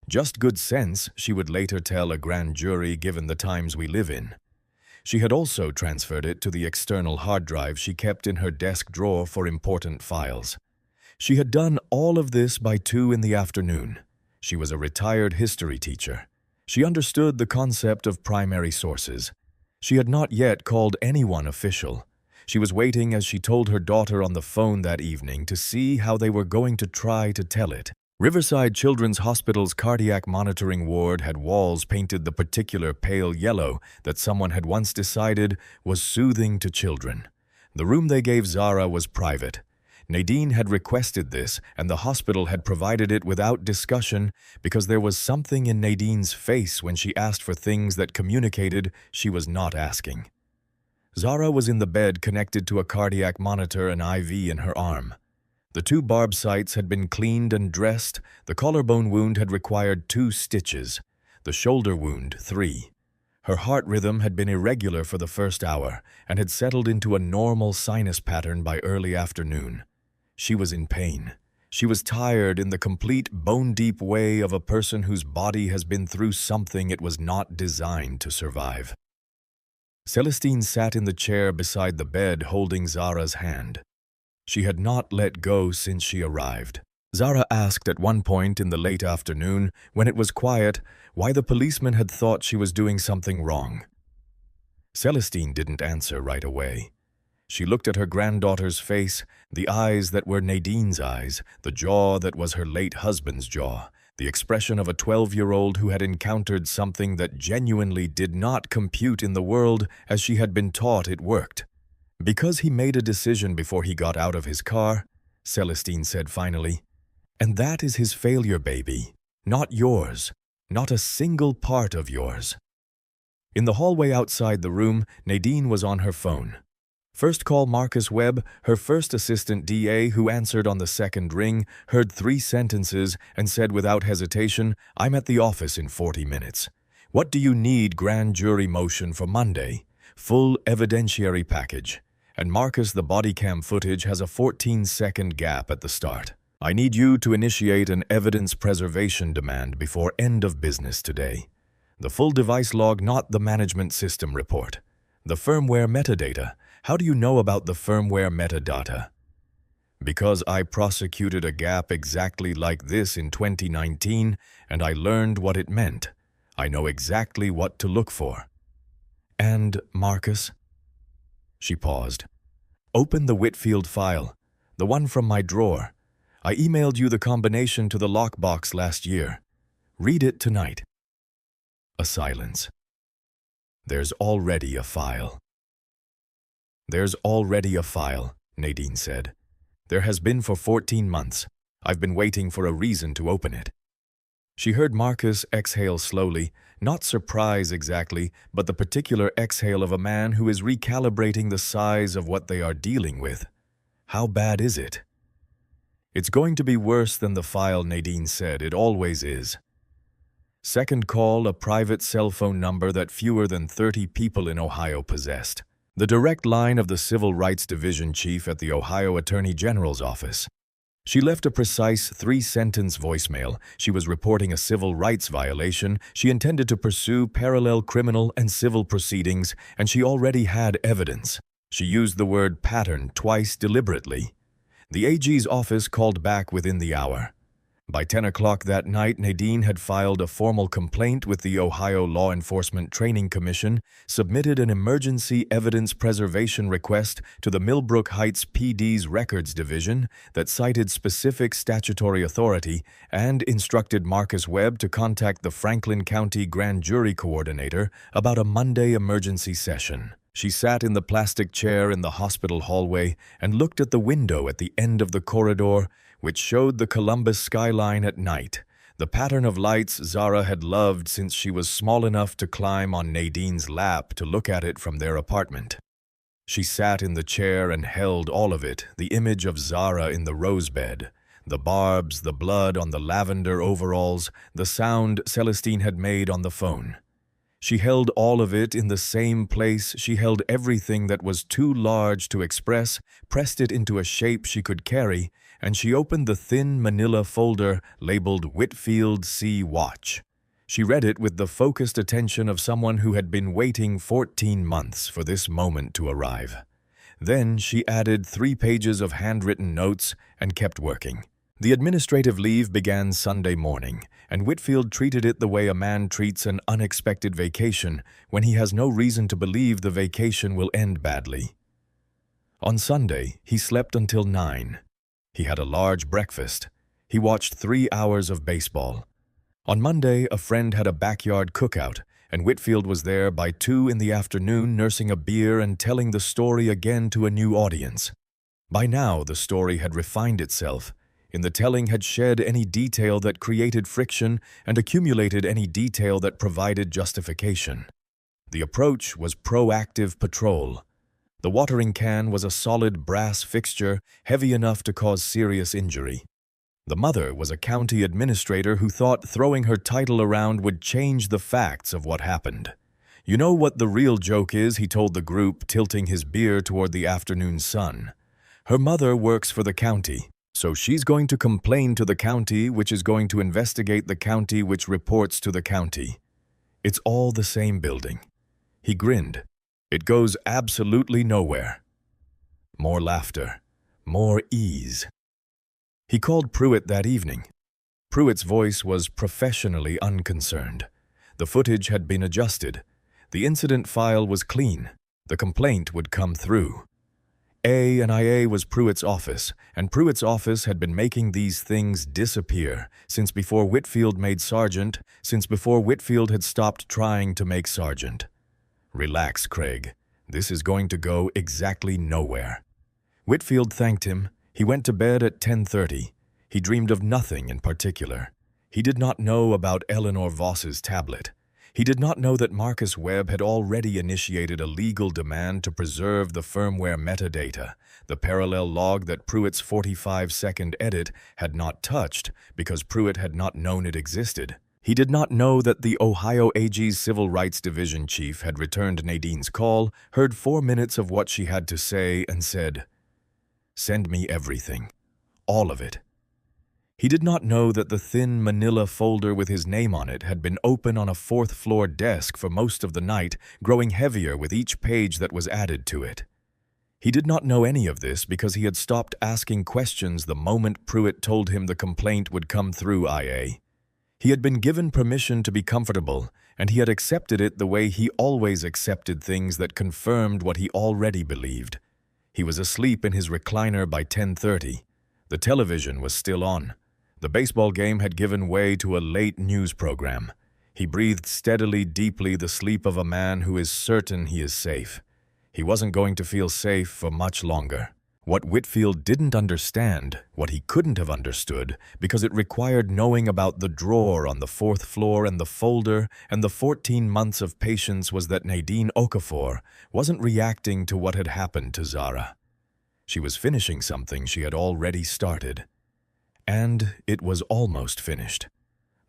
Just good sense, she would later tell a grand jury given the times we live in. She had also transferred it to the external hard drive she kept in her desk drawer for important files. She had done all of this by 2 in the afternoon. She was a retired history teacher. She understood the concept of primary sources. She had not yet called anyone official. She was waiting as she told her daughter on the phone that evening to see how they were going to try to tell it. Riverside Children's Hospital's cardiac monitoring ward had walls painted the particular pale yellow that someone had once decided was soothing to children. The room they gave Zara was private. Nadine had requested this, and the hospital had provided it without discussion because there was something in Nadine's face when she asked for things that communicated she was not asking. Zara was in the bed connected to a cardiac monitor and IV in her arm. The 2 barb sites had been cleaned and dressed. The collarbone wound had required 2 stitches, the shoulder wound 3. Her heart rhythm had been irregular for the first hour and had settled into a normal sinus pattern by early afternoon. She was in pain. She was tired in the complete bone-deep way of a person whose body has been through something it was not designed to survive. Celestine sat in the chair beside the bed holding Zara's hand. She had not let go since she arrived. Zara asked at one point in the late afternoon, when it was quiet, why the policeman had thought she was doing something wrong. Celestine didn't answer right away. She looked at her granddaughter's face, the eyes that were Nadine's eyes, the jaw that was her late husband's jaw, the expression of a 12-year-old who had encountered something that genuinely did not compute in the world as she had been taught it worked. Because he made a decision before he got out of his car, Celestine said finally, and that is his failure, baby, not yours, not a single part of yours. In the hallway outside the room, Nadine was on her phone. First call Marcus Webb, her first assistant DA who answered on the second ring, heard 3 sentences and said without hesitation, I'm at the office in 40 minutes. What do you need grand jury motion for Monday? Full evidentiary package. And Marcus, the body cam footage has a 14-second gap at the start. I need you to initiate an evidence preservation demand before end of business today. The full device log, not the management system report. The firmware metadata. How do you know about the firmware metadata? Because I prosecuted a gap exactly like this in 2019, and I learned what it meant. I know exactly what to look for. And, Marcus? She paused. Open the Whitfield file, the one from my drawer. I emailed you the combination to the lockbox last year. Read it tonight. A silence. There's already a file. There's already a file, Nadine said. There has been for 14 months. I've been waiting for a reason to open it. She heard Marcus exhale slowly, not surprise exactly, but the particular exhale of a man who is recalibrating the size of what they are dealing with. How bad is it? It's going to be worse than the file, Nadine said. It always is. Second call, a private cell phone number that fewer than 30 people in Ohio possessed. The direct line of the Civil Rights Division Chief at the Ohio Attorney General's office. She left a precise 3-sentence voicemail. She was reporting a civil rights violation. She intended to pursue parallel criminal and civil proceedings, and she already had evidence. She used the word pattern twice deliberately. The AG's office called back within the hour. By 10 o'clock that night, Nadine had filed a formal complaint with the Ohio Law Enforcement Training Commission, submitted an emergency evidence preservation request to the Millbrook Heights PD's Records Division that cited specific statutory authority, and instructed Marcus Webb to contact the Franklin County Grand Jury Coordinator about a Monday emergency session. She sat in the plastic chair in the hospital hallway and looked at the window at the end of the corridor, which showed the Columbus skyline at night, the pattern of lights Zara had loved since she was small enough to climb on Nadine's lap to look at it from their apartment. She sat in the chair and held all of it, the image of Zara in the rose bed, the barbs, the blood on the lavender overalls, the sound Celestine had made on the phone. She held all of it in the same place. She held everything that was too large to express, pressed it into a shape she could carry, and she opened the thin manila folder labeled Whitfield C. Watch. She read it with the focused attention of someone who had been waiting 14 months for this moment to arrive. Then she added 3 pages of handwritten notes and kept working. The administrative leave began Sunday morning, and Whitfield treated it the way a man treats an unexpected vacation when he has no reason to believe the vacation will end badly. On Sunday, he slept until 9. He had a large breakfast. He watched 3 hours of baseball. On Monday, a friend had a backyard cookout, and Whitfield was there by 2 in the afternoon nursing a beer and telling the story again to a new audience. By now, the story had refined itself. In the telling had shed any detail that created friction and accumulated any detail that provided justification. The approach was proactive patrol. The watering can was a solid brass fixture heavy enough to cause serious injury. The mother was a county administrator who thought throwing her title around would change the facts of what happened. "You know what the real joke is," he told the group, tilting his beer toward the afternoon sun. "Her mother works for the county. So she's going to complain to the county, which is going to investigate the county, which reports to the county. It's all the same building." He grinned. "It goes absolutely nowhere." More laughter. More ease. He called Pruitt that evening. Pruitt's voice was professionally unconcerned. The footage had been adjusted. The incident file was clean. The complaint would come through. A&IA was Pruitt's office, and Pruitt's office had been making these things disappear since before Whitfield made sergeant, since before Whitfield had stopped trying to make sergeant. "Relax, Craig. This is going to go exactly nowhere." Whitfield thanked him. He went to bed at 10:30. He dreamed of nothing in particular. He did not know about Eleanor Voss's tablet. He did not know that Marcus Webb had already initiated a legal demand to preserve the firmware metadata, the parallel log that Pruitt's 45-second edit had not touched because Pruitt had not known it existed. He did not know that the Ohio AG's Civil Rights Division chief had returned Nadine's call, heard 4 minutes of what she had to say, and said, "Send me everything. All of it." He did not know that the thin manila folder with his name on it had been open on a 4th-floor desk for most of the night, growing heavier with each page that was added to it. He did not know any of this because he had stopped asking questions the moment Pruitt told him the complaint would come through IA. He had been given permission to be comfortable, and he had accepted it the way he always accepted things that confirmed what he already believed. He was asleep in his recliner by 10:30. The television was still on. The baseball game had given way to a late news program. He breathed steadily, deeply, the sleep of a man who is certain he is safe. He wasn't going to feel safe for much longer. What Whitfield didn't understand, what he couldn't have understood, because it required knowing about the drawer on the 4th floor and the folder and the 14 months of patience, was that Nadine Okafor wasn't reacting to what had happened to Zara. She was finishing something she had already started. And it was almost finished.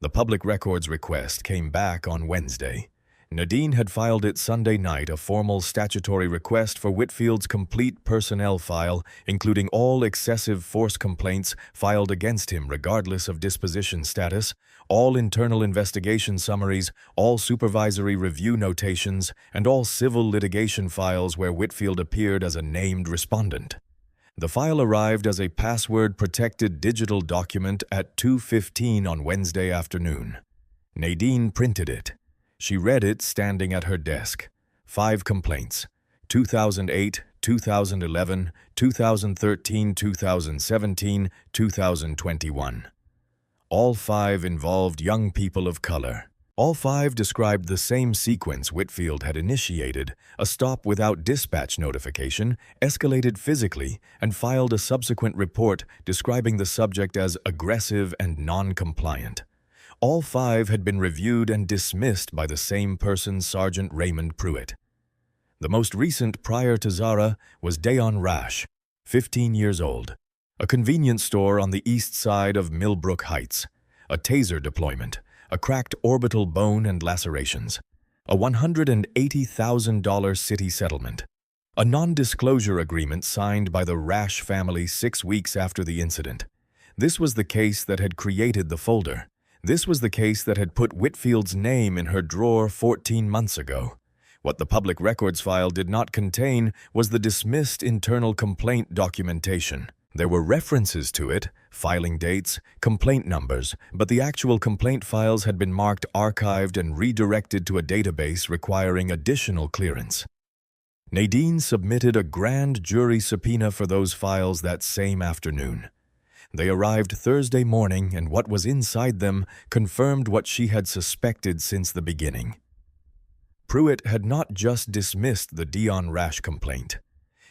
The public records request came back on Wednesday. Nadine had filed it Sunday night, a formal statutory request for Whitfield's complete personnel file, including all excessive force complaints filed against him regardless of disposition status, all internal investigation summaries, all supervisory review notations, and all civil litigation files where Whitfield appeared as a named respondent. The file arrived as a password-protected digital document at 2:15 on Wednesday afternoon. Nadine printed it. She read it standing at her desk. 5 complaints: 2008, 2011, 2013, 2017, 2021. All 5 involved young people of color. All five described the same sequence Whitfield had initiated: a stop without dispatch notification, escalated physically, and filed a subsequent report describing the subject as aggressive and non-compliant. All five had been reviewed and dismissed by the same person, Sergeant Raymond Pruitt. The most recent prior to Zara was Dayon Rash, 15 years old, a convenience store on the east side of Millbrook Heights, a taser deployment, a cracked orbital bone and lacerations, a $180,000 city settlement, a non-disclosure agreement signed by the Rash family 6 weeks after the incident. This was the case that had created the folder. This was the case that had put Whitfield's name in her drawer 14 months ago. What the public records file did not contain was the dismissed internal complaint documentation. There were references to it, filing dates, complaint numbers, but the actual complaint files had been marked archived and redirected to a database requiring additional clearance. Nadine submitted a grand jury subpoena for those files that same afternoon. They arrived Thursday morning, and what was inside them confirmed what she had suspected since the beginning. Pruitt had not just dismissed the Dayon Rash complaint.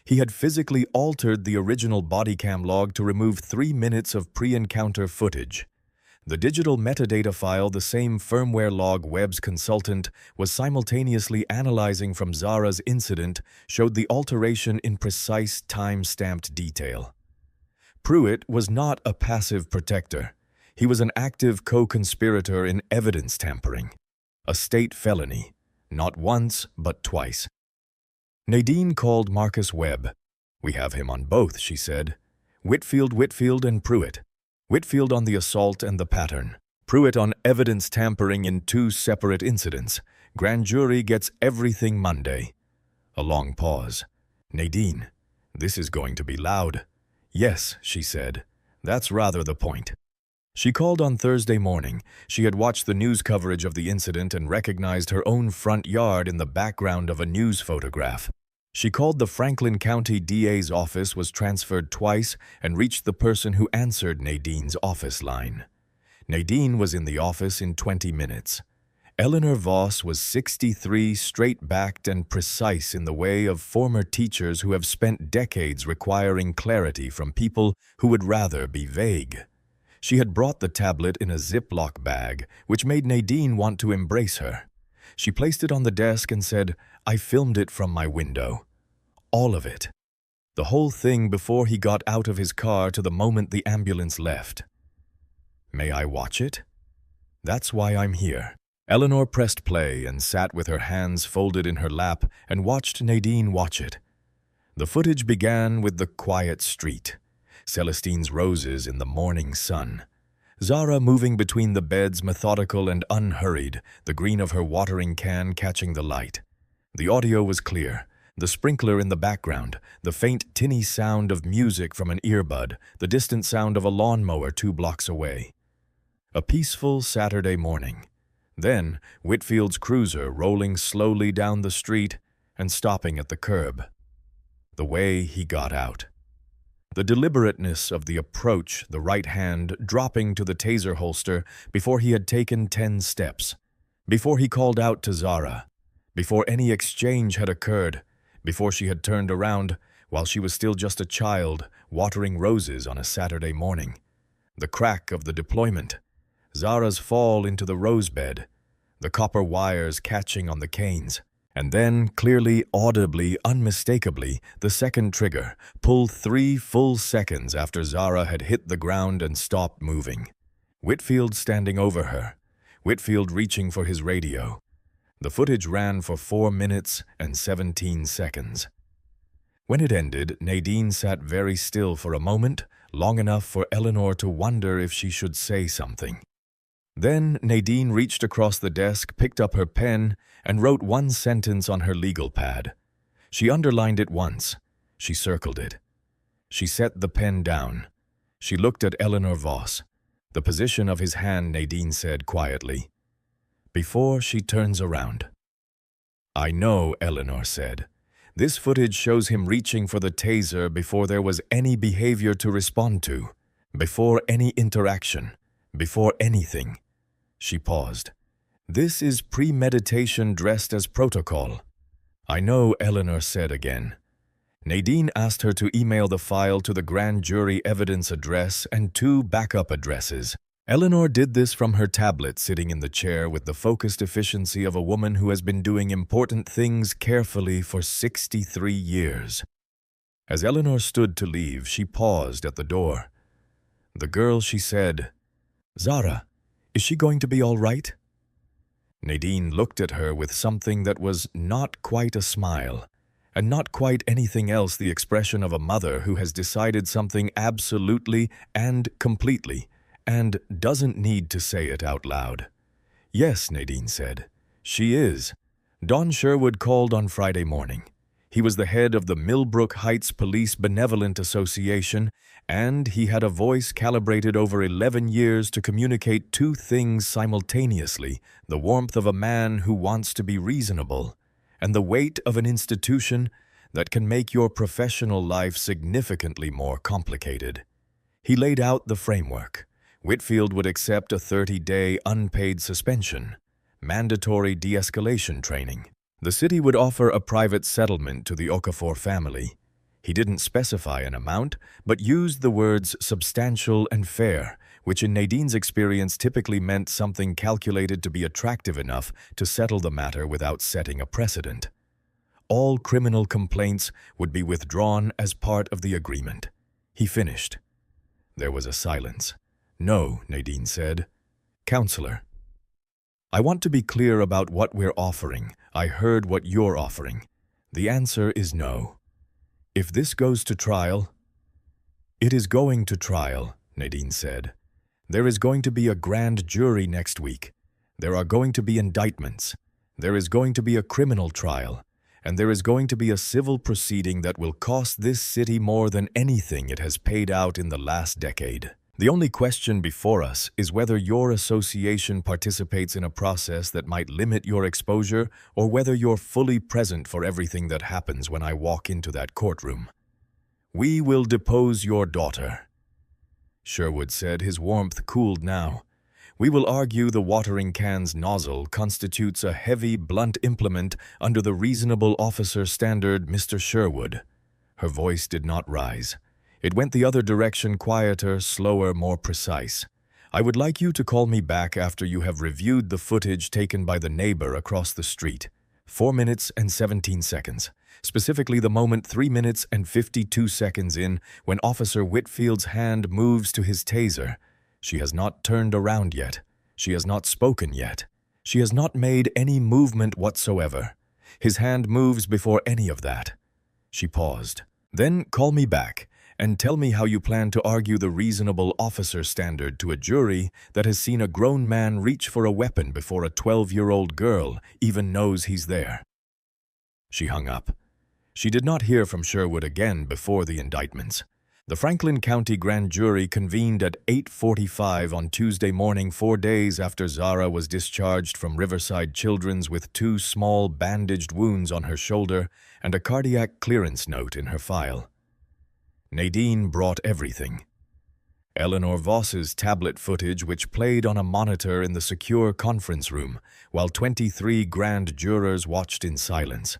He had physically altered the original body cam log to remove 3 minutes of pre-encounter footage. The digital metadata file the same firmware log Webb's consultant was simultaneously analyzing from Zara's incident showed the alteration in precise time-stamped detail. Pruitt was not a passive protector. He was an active co-conspirator in evidence tampering, a state felony, not once but twice. Nadine called Marcus Webb. "We have him on both," she said. Whitfield, and Pruitt. Whitfield on the assault and the pattern. Pruitt on evidence tampering in 2 separate incidents. Grand jury gets everything Monday. A long pause. "Nadine, this is going to be loud." "Yes," she said. "That's rather the point." She called on Thursday morning. She had watched the news coverage of the incident and recognized her own front yard in the background of a news photograph. She called the Franklin County DA's office, was transferred twice, and reached the person who answered Nadine's office line. Nadine was in the office in 20 minutes. Eleanor Voss was 63, straight-backed and precise in the way of former teachers who have spent decades requiring clarity from people who would rather be vague. She had brought the tablet in a Ziploc bag, which made Nadine want to embrace her. She placed it on the desk and said, "I filmed it from my window. All of it. The whole thing before he got out of his car to the moment the ambulance left." "May I watch it?" "That's why I'm here." Eleanor pressed play and sat with her hands folded in her lap and watched Nadine watch it. The footage began with the quiet street, Celestine's roses in the morning sun, Zara moving between the beds, methodical and unhurried, the green of her watering can catching the light. The audio was clear, the sprinkler in the background, the faint tinny sound of music from an earbud, the distant sound of a lawnmower 2 blocks away. A peaceful Saturday morning. Then Whitfield's cruiser rolling slowly down the street and stopping at the curb. The way he got out. The deliberateness of the approach, the right hand dropping to the taser holster before he had taken 10 steps, before he called out to Zara, before any exchange had occurred, before she had turned around while she was still just a child watering roses on a Saturday morning. The crack of the deployment, Zara's fall into the rose bed, the copper wires catching on the canes, and then, clearly, audibly, unmistakably, the second trigger, pulled 3 full seconds after Zara had hit the ground and stopped moving. Whitfield standing over her, Whitfield reaching for his radio. The footage ran for 4 minutes and 17 seconds. When it ended, Nadine sat very still for a moment, long enough for Eleanor to wonder if she should say something. Then Nadine reached across the desk, picked up her pen, and wrote 1 sentence on her legal pad. She underlined it once. She circled it. She set the pen down. She looked at Eleanor Voss. The position of his hand, Nadine said quietly, before she turns around. "I know," Eleanor said. "This footage shows him reaching for the taser before there was any behavior to respond to, before any interaction, before anything." She paused. This is premeditation dressed as protocol. I know, Eleanor said again. Nadine asked her to email the file to the grand jury evidence address and 2 backup addresses. Eleanor did this from her tablet, sitting in the chair with the focused efficiency of a woman who has been doing important things carefully for 63 years. As Eleanor stood to leave, she paused at the door. "The girl," she said. "Zara, is she going to be all right?" Nadine looked at her with something that was not quite a smile, and not quite anything else, the expression of a mother who has decided something absolutely and completely, and doesn't need to say it out loud. "Yes," Nadine said, "she is. Don Sherwood called on Friday morning. He was the head of the Millbrook Heights Police Benevolent Association, and he had a voice calibrated over 11 years to communicate 2 things simultaneously: the warmth of a man who wants to be reasonable, and the weight of an institution that can make your professional life significantly more complicated. He laid out the framework. Whitfield would accept a 30-day unpaid suspension, mandatory de-escalation training. The city would offer a private settlement to the Okafor family. He didn't specify an amount, but used the words substantial and fair, which in Nadine's experience typically meant something calculated to be attractive enough to settle the matter without setting a precedent. All criminal complaints would be withdrawn as part of the agreement. He finished. There was a silence. "No," Nadine said. "Counselor, I want to be clear about what we're offering. I heard what you're offering. The answer is no. If this goes to trial—" "It is going to trial," Nadine said. "There is going to be a grand jury next week. There are going to be indictments. There is going to be a criminal trial. And there is going to be a civil proceeding that will cost this city more than anything it has paid out in the last decade. The only question before us is whether your association participates in a process that might limit your exposure, or whether you're fully present for everything that happens when I walk into that courtroom. We will depose your daughter." Sherwood said, his warmth cooled now. "We will argue the watering can's nozzle constitutes a heavy, blunt implement under the reasonable officer standard, Mr. Sherwood." Her voice did not rise. It went the other direction, quieter, slower, more precise. "I would like you to call me back after you have reviewed the footage taken by the neighbor across the street. 4 minutes and 17 seconds. Specifically the moment 3 minutes and 52 seconds in, when Officer Whitfield's hand moves to his taser. She has not turned around yet. She has not spoken yet. She has not made any movement whatsoever. His hand moves before any of that." She paused. "Then call me back and tell me how you plan to argue the reasonable officer standard to a jury that has seen a grown man reach for a weapon before a 12-year-old girl even knows he's there." She hung up. She did not hear from Sherwood again before the indictments. The Franklin County Grand Jury convened at 8:45 on Tuesday morning, 4 days after Zara was discharged from Riverside Children's with 2 small bandaged wounds on her shoulder and a cardiac clearance note in her file. Nadine brought everything. Eleanor Voss's tablet footage, which played on a monitor in the secure conference room, while 23 grand jurors watched in silence.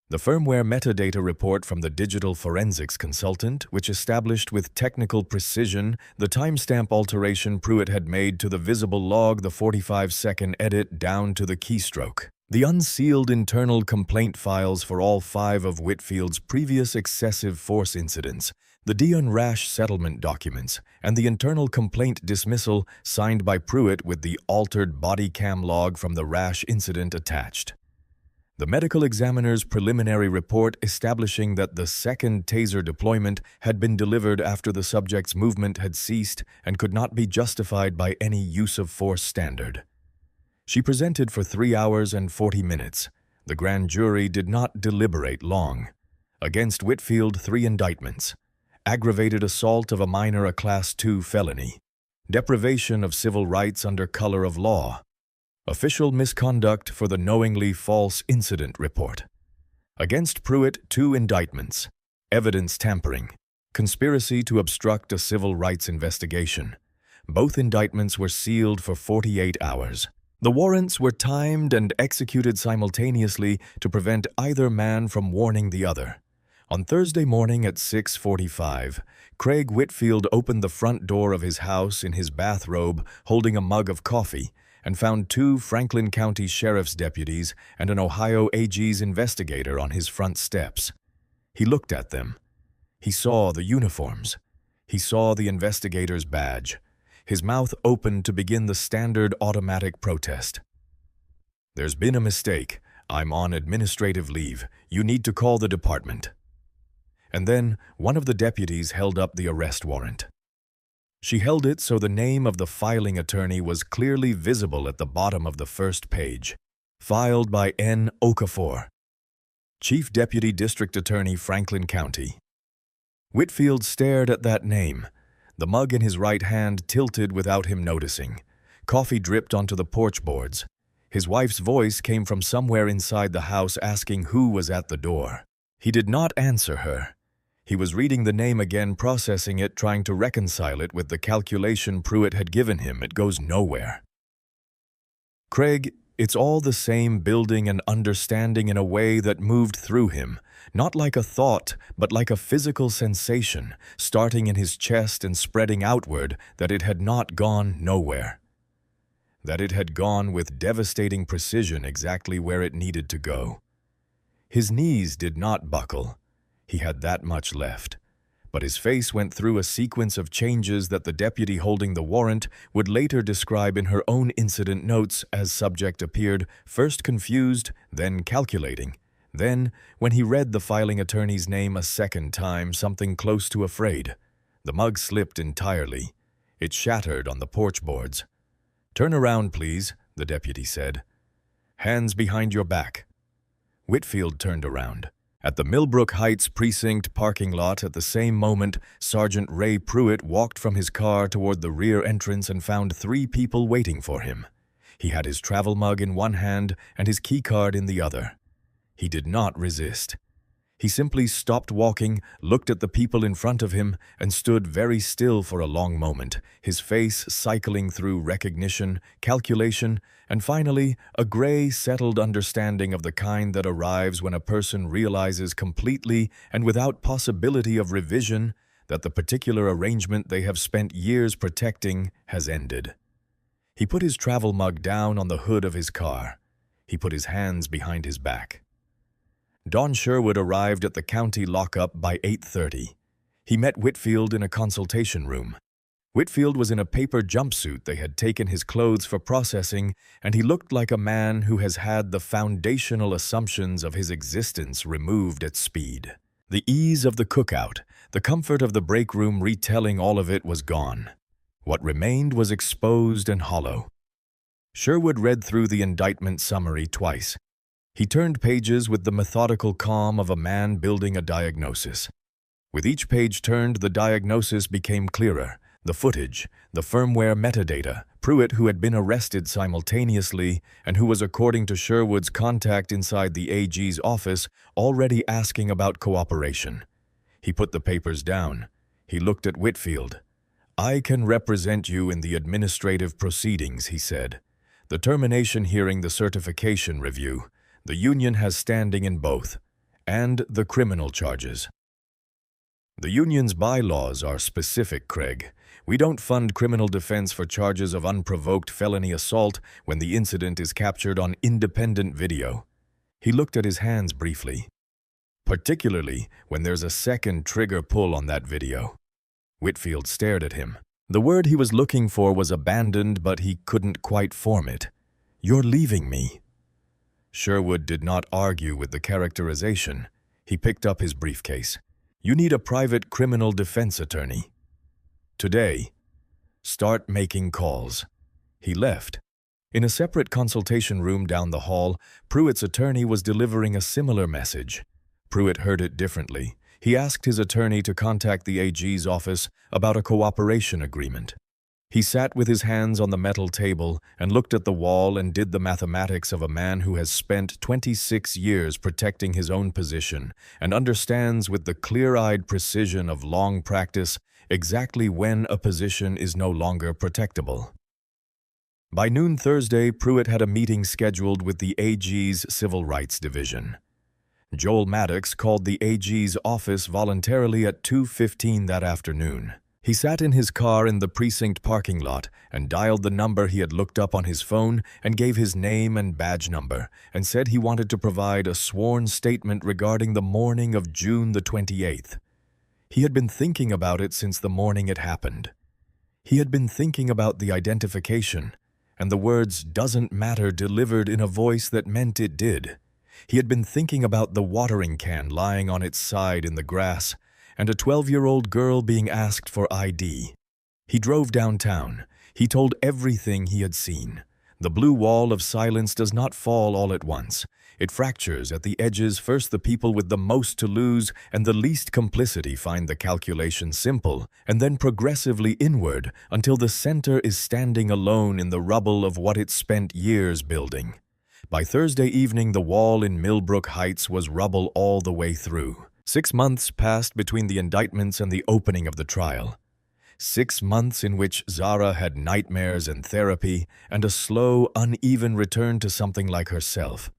The firmware metadata report from the digital forensics consultant, which established with technical precision the timestamp alteration Pruitt had made to the visible log, the 45-second edit down to the keystroke. The unsealed internal complaint files for all 5 of Whitfield's previous excessive force incidents, the Dion Rash settlement documents, and the internal complaint dismissal signed by Pruitt with the altered body cam log from the Rash incident attached. The medical examiner's preliminary report establishing that the second taser deployment had been delivered after the subject's movement had ceased and could not be justified by any use of force standard. She presented for 3 hours and 40 minutes. The grand jury did not deliberate long. Against Whitfield, 3 indictments: aggravated assault of a minor, a Class 2 felony; deprivation of civil rights under color of law; official misconduct for the knowingly false incident report. Against Pruitt, 2 indictments: evidence tampering; conspiracy to obstruct a civil rights investigation. Both indictments were sealed for 48 hours. The warrants were timed and executed simultaneously to prevent either man from warning the other. On Thursday morning at 6:45, Craig Whitfield opened the front door of his house in his bathrobe, holding a mug of coffee, and found two Franklin County Sheriff's deputies and an Ohio AG's investigator on his front steps. He looked at them. He saw the uniforms. He saw the investigator's badge. His mouth opened to begin the standard automatic protest. "There's been a mistake. I'm on administrative leave. You need to call the department." And then one of the deputies held up the arrest warrant. She held it so the name of the filing attorney was clearly visible at the bottom of the first page. Filed by N. Okafor, Chief Deputy District Attorney, Franklin County. Whitfield stared at that name. The mug in his right hand tilted without him noticing. Coffee dripped onto the porch boards. His wife's voice came from somewhere inside the house asking who was at the door. He did not answer her. He was reading the name again, processing it, trying to reconcile it with the calculation Pruitt had given him. It goes nowhere. "Craig, it's all the same building and understanding in a way that moved through him, not like a thought, but like a physical sensation, starting in his chest and spreading outward, that it had not gone nowhere. That it had gone with devastating precision exactly where it needed to go. His knees did not buckle. He had that much left. But his face went through a sequence of changes that the deputy holding the warrant would later describe in her own incident notes as subject appeared first confused, then calculating. Then, when he read the filing attorney's name a second time, something close to afraid. The mug slipped entirely. It shattered on the porch boards. "Turn around, please," the deputy said. "Hands behind your back." Whitfield turned around. At the Millbrook Heights precinct parking lot at the same moment, Sergeant Ray Pruitt walked from his car toward the rear entrance and found 3 people waiting for him. He had his travel mug in one hand and his keycard in the other. He did not resist. He simply stopped walking, looked at the people in front of him, and stood very still for a long moment, his face cycling through recognition, calculation, and finally, a gray, settled understanding of the kind that arrives when a person realizes completely and without possibility of revision that the particular arrangement they have spent years protecting has ended. He put his travel mug down on the hood of his car. He put his hands behind his back. Don Sherwood arrived at the county lockup by 8:30. He met Whitfield in a consultation room. Whitfield was in a paper jumpsuit. They had taken his clothes for processing, and he looked like a man who has had the foundational assumptions of his existence removed at speed. The ease of the cookout, the comfort of the break room retelling all of it was gone. What remained was exposed and hollow. Sherwood read through the indictment summary twice. He turned pages with the methodical calm of a man building a diagnosis. With each page turned, the diagnosis became clearer. The footage, the firmware metadata, Pruitt, who had been arrested simultaneously and who was, according to Sherwood's contact inside the AG's office, already asking about cooperation. He put the papers down. He looked at Whitfield. "I can represent you in the administrative proceedings," he said. "The termination hearing, the certification review. The union has standing in both, and the criminal charges." "The union's bylaws are specific, Craig. We don't fund criminal defense for charges of unprovoked felony assault when the incident is captured on independent video." He looked at his hands briefly. "Particularly when there's a second trigger pull on that video." Whitfield stared at him. The word he was looking for was abandoned, but he couldn't quite form it. "You're leaving me." Sherwood did not argue with the characterization. He picked up his briefcase. "You need a private criminal defense attorney. Today, start making calls." He left. In a separate consultation room down the hall, Pruitt's attorney was delivering a similar message. Pruitt heard it differently. He asked his attorney to contact the AG's office about a cooperation agreement. He sat with his hands on the metal table and looked at the wall and did the mathematics of a man who has spent 26 years protecting his own position and understands with the clear-eyed precision of long practice exactly when a position is no longer protectable. By noon Thursday, Pruitt had a meeting scheduled with the AG's Civil Rights Division. Joel Maddox called the AG's office voluntarily at 2:15 that afternoon. He sat in his car in the precinct parking lot and dialed the number he had looked up on his phone and gave his name and badge number and said he wanted to provide a sworn statement regarding the morning of June the 28th. He had been thinking about it since the morning it happened. He had been thinking about the identification and the words "doesn't matter" delivered in a voice that meant it did. He had been thinking about the watering can lying on its side in the grass and a 12-year-old girl being asked for ID. He drove downtown. He told everything he had seen. The blue wall of silence does not fall all at once. It fractures at the edges. First, the people with the most to lose and the least complicity find the calculation simple, and then progressively inward until the center is standing alone in the rubble of what it spent years building. By Thursday evening, the wall in Millbrook Heights was rubble all the way through. 6 months passed between the indictments and the opening of the trial. 6 months in which Zara had nightmares and therapy and a slow, uneven return to something like herself.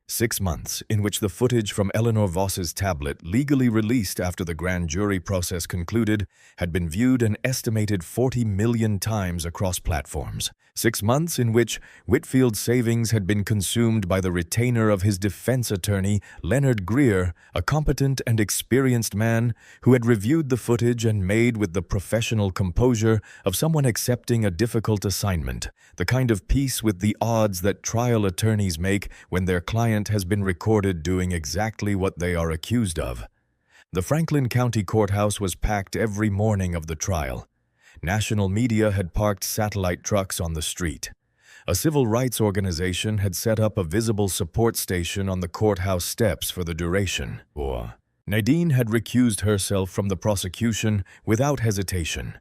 6 months in which the footage from Eleanor Voss's tablet, legally released after the grand jury process concluded, had been viewed an estimated 40 million times across platforms. 6 months in which Whitfield's savings had been consumed by the retainer of his defense attorney, Leonard Greer, a competent and experienced man who had reviewed the footage and made with the professional composure of someone accepting a difficult assignment, the kind of peace with the odds that trial attorneys make when their client has been recorded doing exactly what they are accused of. The Franklin County Courthouse was packed every morning of the trial. National media had parked satellite trucks on the street. A civil rights organization had set up a visible support station on the courthouse steps for the duration. Nadine had recused herself from the prosecution without hesitation.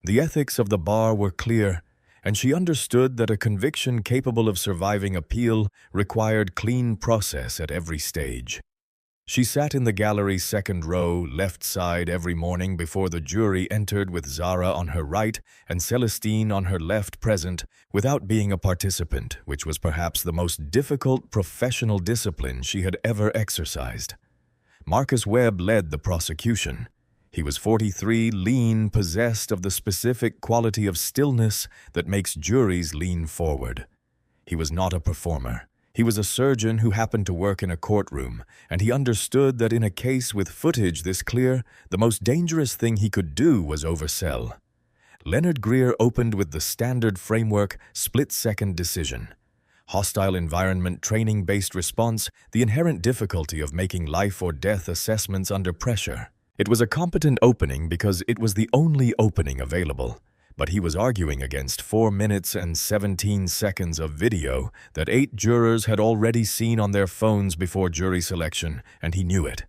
The ethics of the bar were clear, and she understood that a conviction capable of surviving appeal required clean process at every stage. She sat in the gallery's second row, left side every morning before the jury entered, with Zara on her right and Celestine on her left present, without being a participant, which was perhaps the most difficult professional discipline she had ever exercised. Marcus Webb led the prosecution. He was 43, lean, possessed of the specific quality of stillness that makes juries lean forward. He was not a performer. He was a surgeon who happened to work in a courtroom, and he understood that in a case with footage this clear, the most dangerous thing he could do was oversell. Leonard Greer opened with the standard framework, split-second decision. Hostile environment, training-based response, the inherent difficulty of making life or death assessments under pressure. It was a competent opening because it was the only opening available. But he was arguing against 4 minutes and 17 seconds of video that 8 jurors had already seen on their phones before jury selection, and he knew it.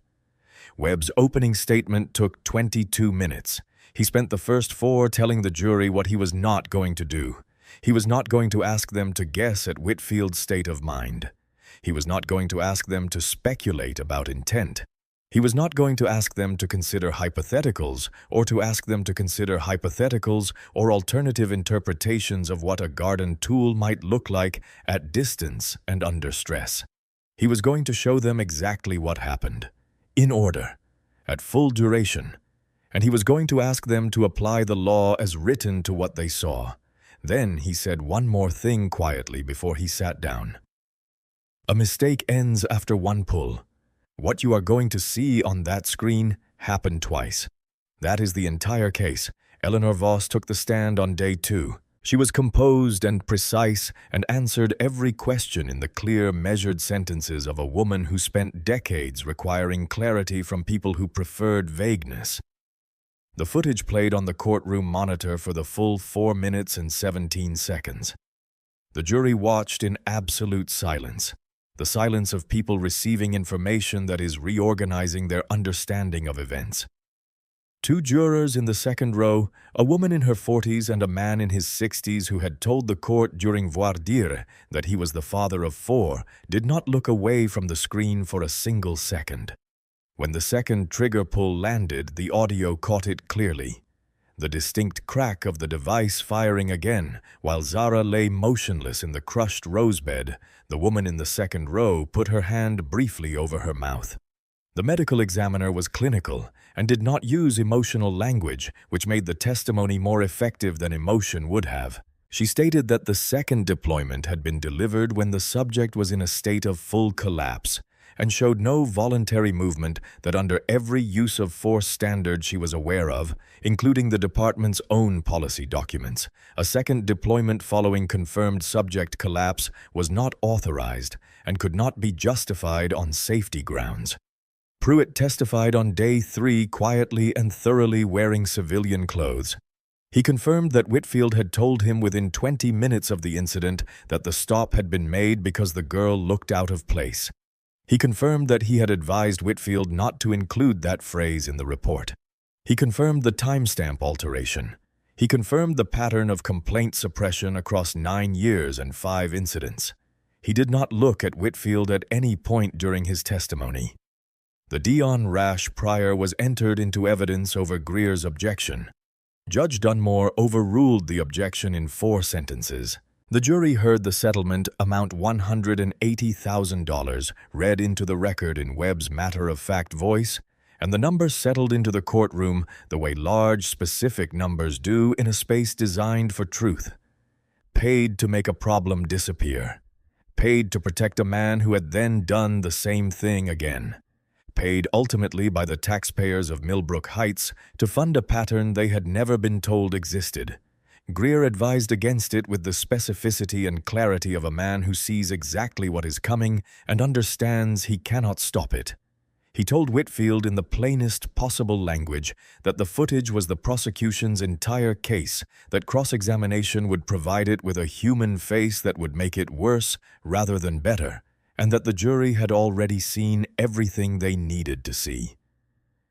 Webb's opening statement took 22 minutes. He spent the first 4 telling the jury what he was not going to do. He was not going to ask them to guess at Whitfield's state of mind. He was not going to ask them to speculate about intent. He was not going to ask them to consider hypotheticals or to ask them to consider hypotheticals or alternative interpretations of what a garden tool might look like at distance and under stress. He was going to show them exactly what happened, in order, at full duration, and he was going to ask them to apply the law as written to what they saw. Then he said one more thing quietly before he sat down. A mistake ends after one pull. What you are going to see on that screen happened twice. That is the entire case. Eleanor Voss took the stand on day 2. She was composed and precise and answered every question in the clear, measured sentences of a woman who spent decades requiring clarity from people who preferred vagueness. The footage played on the courtroom monitor for the full 4 minutes and 17 seconds. The jury watched in absolute silence. The silence of people receiving information that is reorganizing their understanding of events. 2 jurors in the second row, a woman in her 40s and a man in his 60s who had told the court during voir dire that he was the father of 4, did not look away from the screen for a single second. When the second trigger pull landed, the audio caught it clearly. the distinct crack of the device firing again, while Zara lay motionless in the crushed rosebed. The woman in the second row put her hand briefly over her mouth. The medical examiner was clinical and did not use emotional language, which made the testimony more effective than emotion would have. She stated that the second deployment had been delivered when the subject was in a state of full collapse and showed no voluntary movement that under every use of force standard she was aware of, including the department's own policy documents. A second deployment following confirmed subject collapse was not authorized and could not be justified on safety grounds. Pruitt testified on day 3 quietly and thoroughly wearing civilian clothes. He confirmed that Whitfield had told him within 20 minutes of the incident that the stop had been made because the girl looked out of place. He confirmed that he had advised Whitfield not to include that phrase in the report. He confirmed the timestamp alteration. He confirmed the pattern of complaint suppression across 9 years and 5 incidents. He did not look at Whitfield at any point during his testimony. The Dion rash prior was entered into evidence over Greer's objection. Judge Dunmore overruled the objection in 4 sentences. The jury heard the settlement amount $180,000 read into the record in Webb's matter-of-fact voice, and the numbers settled into the courtroom the way large, specific numbers do in a space designed for truth. Paid to make a problem disappear. Paid to protect a man who had then done the same thing again. Paid ultimately by the taxpayers of Millbrook Heights to fund a pattern they had never been told existed. Greer advised against it with the specificity and clarity of a man who sees exactly what is coming and understands he cannot stop it. He told Whitfield in the plainest possible language that the footage was the prosecution's entire case, that cross-examination would provide it with a human face that would make it worse rather than better, and that the jury had already seen everything they needed to see.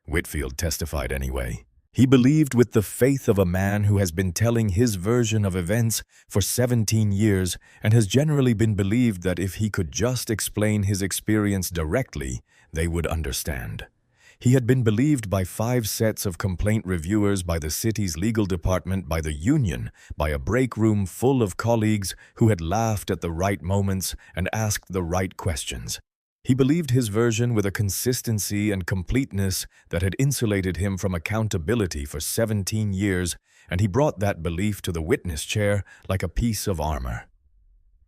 Whitfield testified anyway. He believed with the faith of a man who has been telling his version of events for 17 years and has generally been believed that if he could just explain his experience directly, they would understand. He had been believed by 5 sets of complaint reviewers, by the city's legal department, by the union, by a break room full of colleagues who had laughed at the right moments and asked the right questions. He believed his version with a consistency and completeness that had insulated him from accountability for 17 years, and he brought that belief to the witness chair like a piece of armor.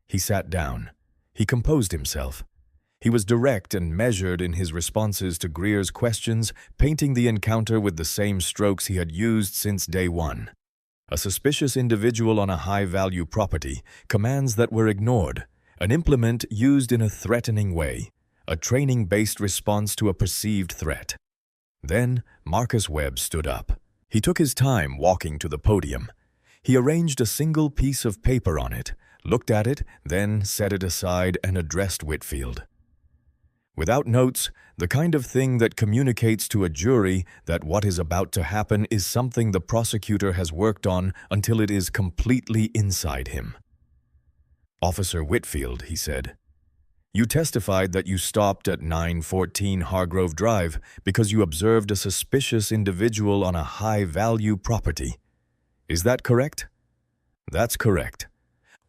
He sat down. He composed himself. He was direct and measured in his responses to Greer's questions, painting the encounter with the same strokes he had used since day 1. A suspicious individual on a high-value property, commands that were ignored, an implement used in a threatening way, a training-based response to a perceived threat. Then Marcus Webb stood up. He took his time walking to the podium. He arranged a single piece of paper on it, looked at it, then set it aside and addressed Whitfield. Without notes, the kind of thing that communicates to a jury that what is about to happen is something the prosecutor has worked on until it is completely inside him. "Officer Whitfield," he said, "you testified that you stopped at 914 Hargrove Drive because you observed a suspicious individual on a high-value property. Is that correct?" "That's correct.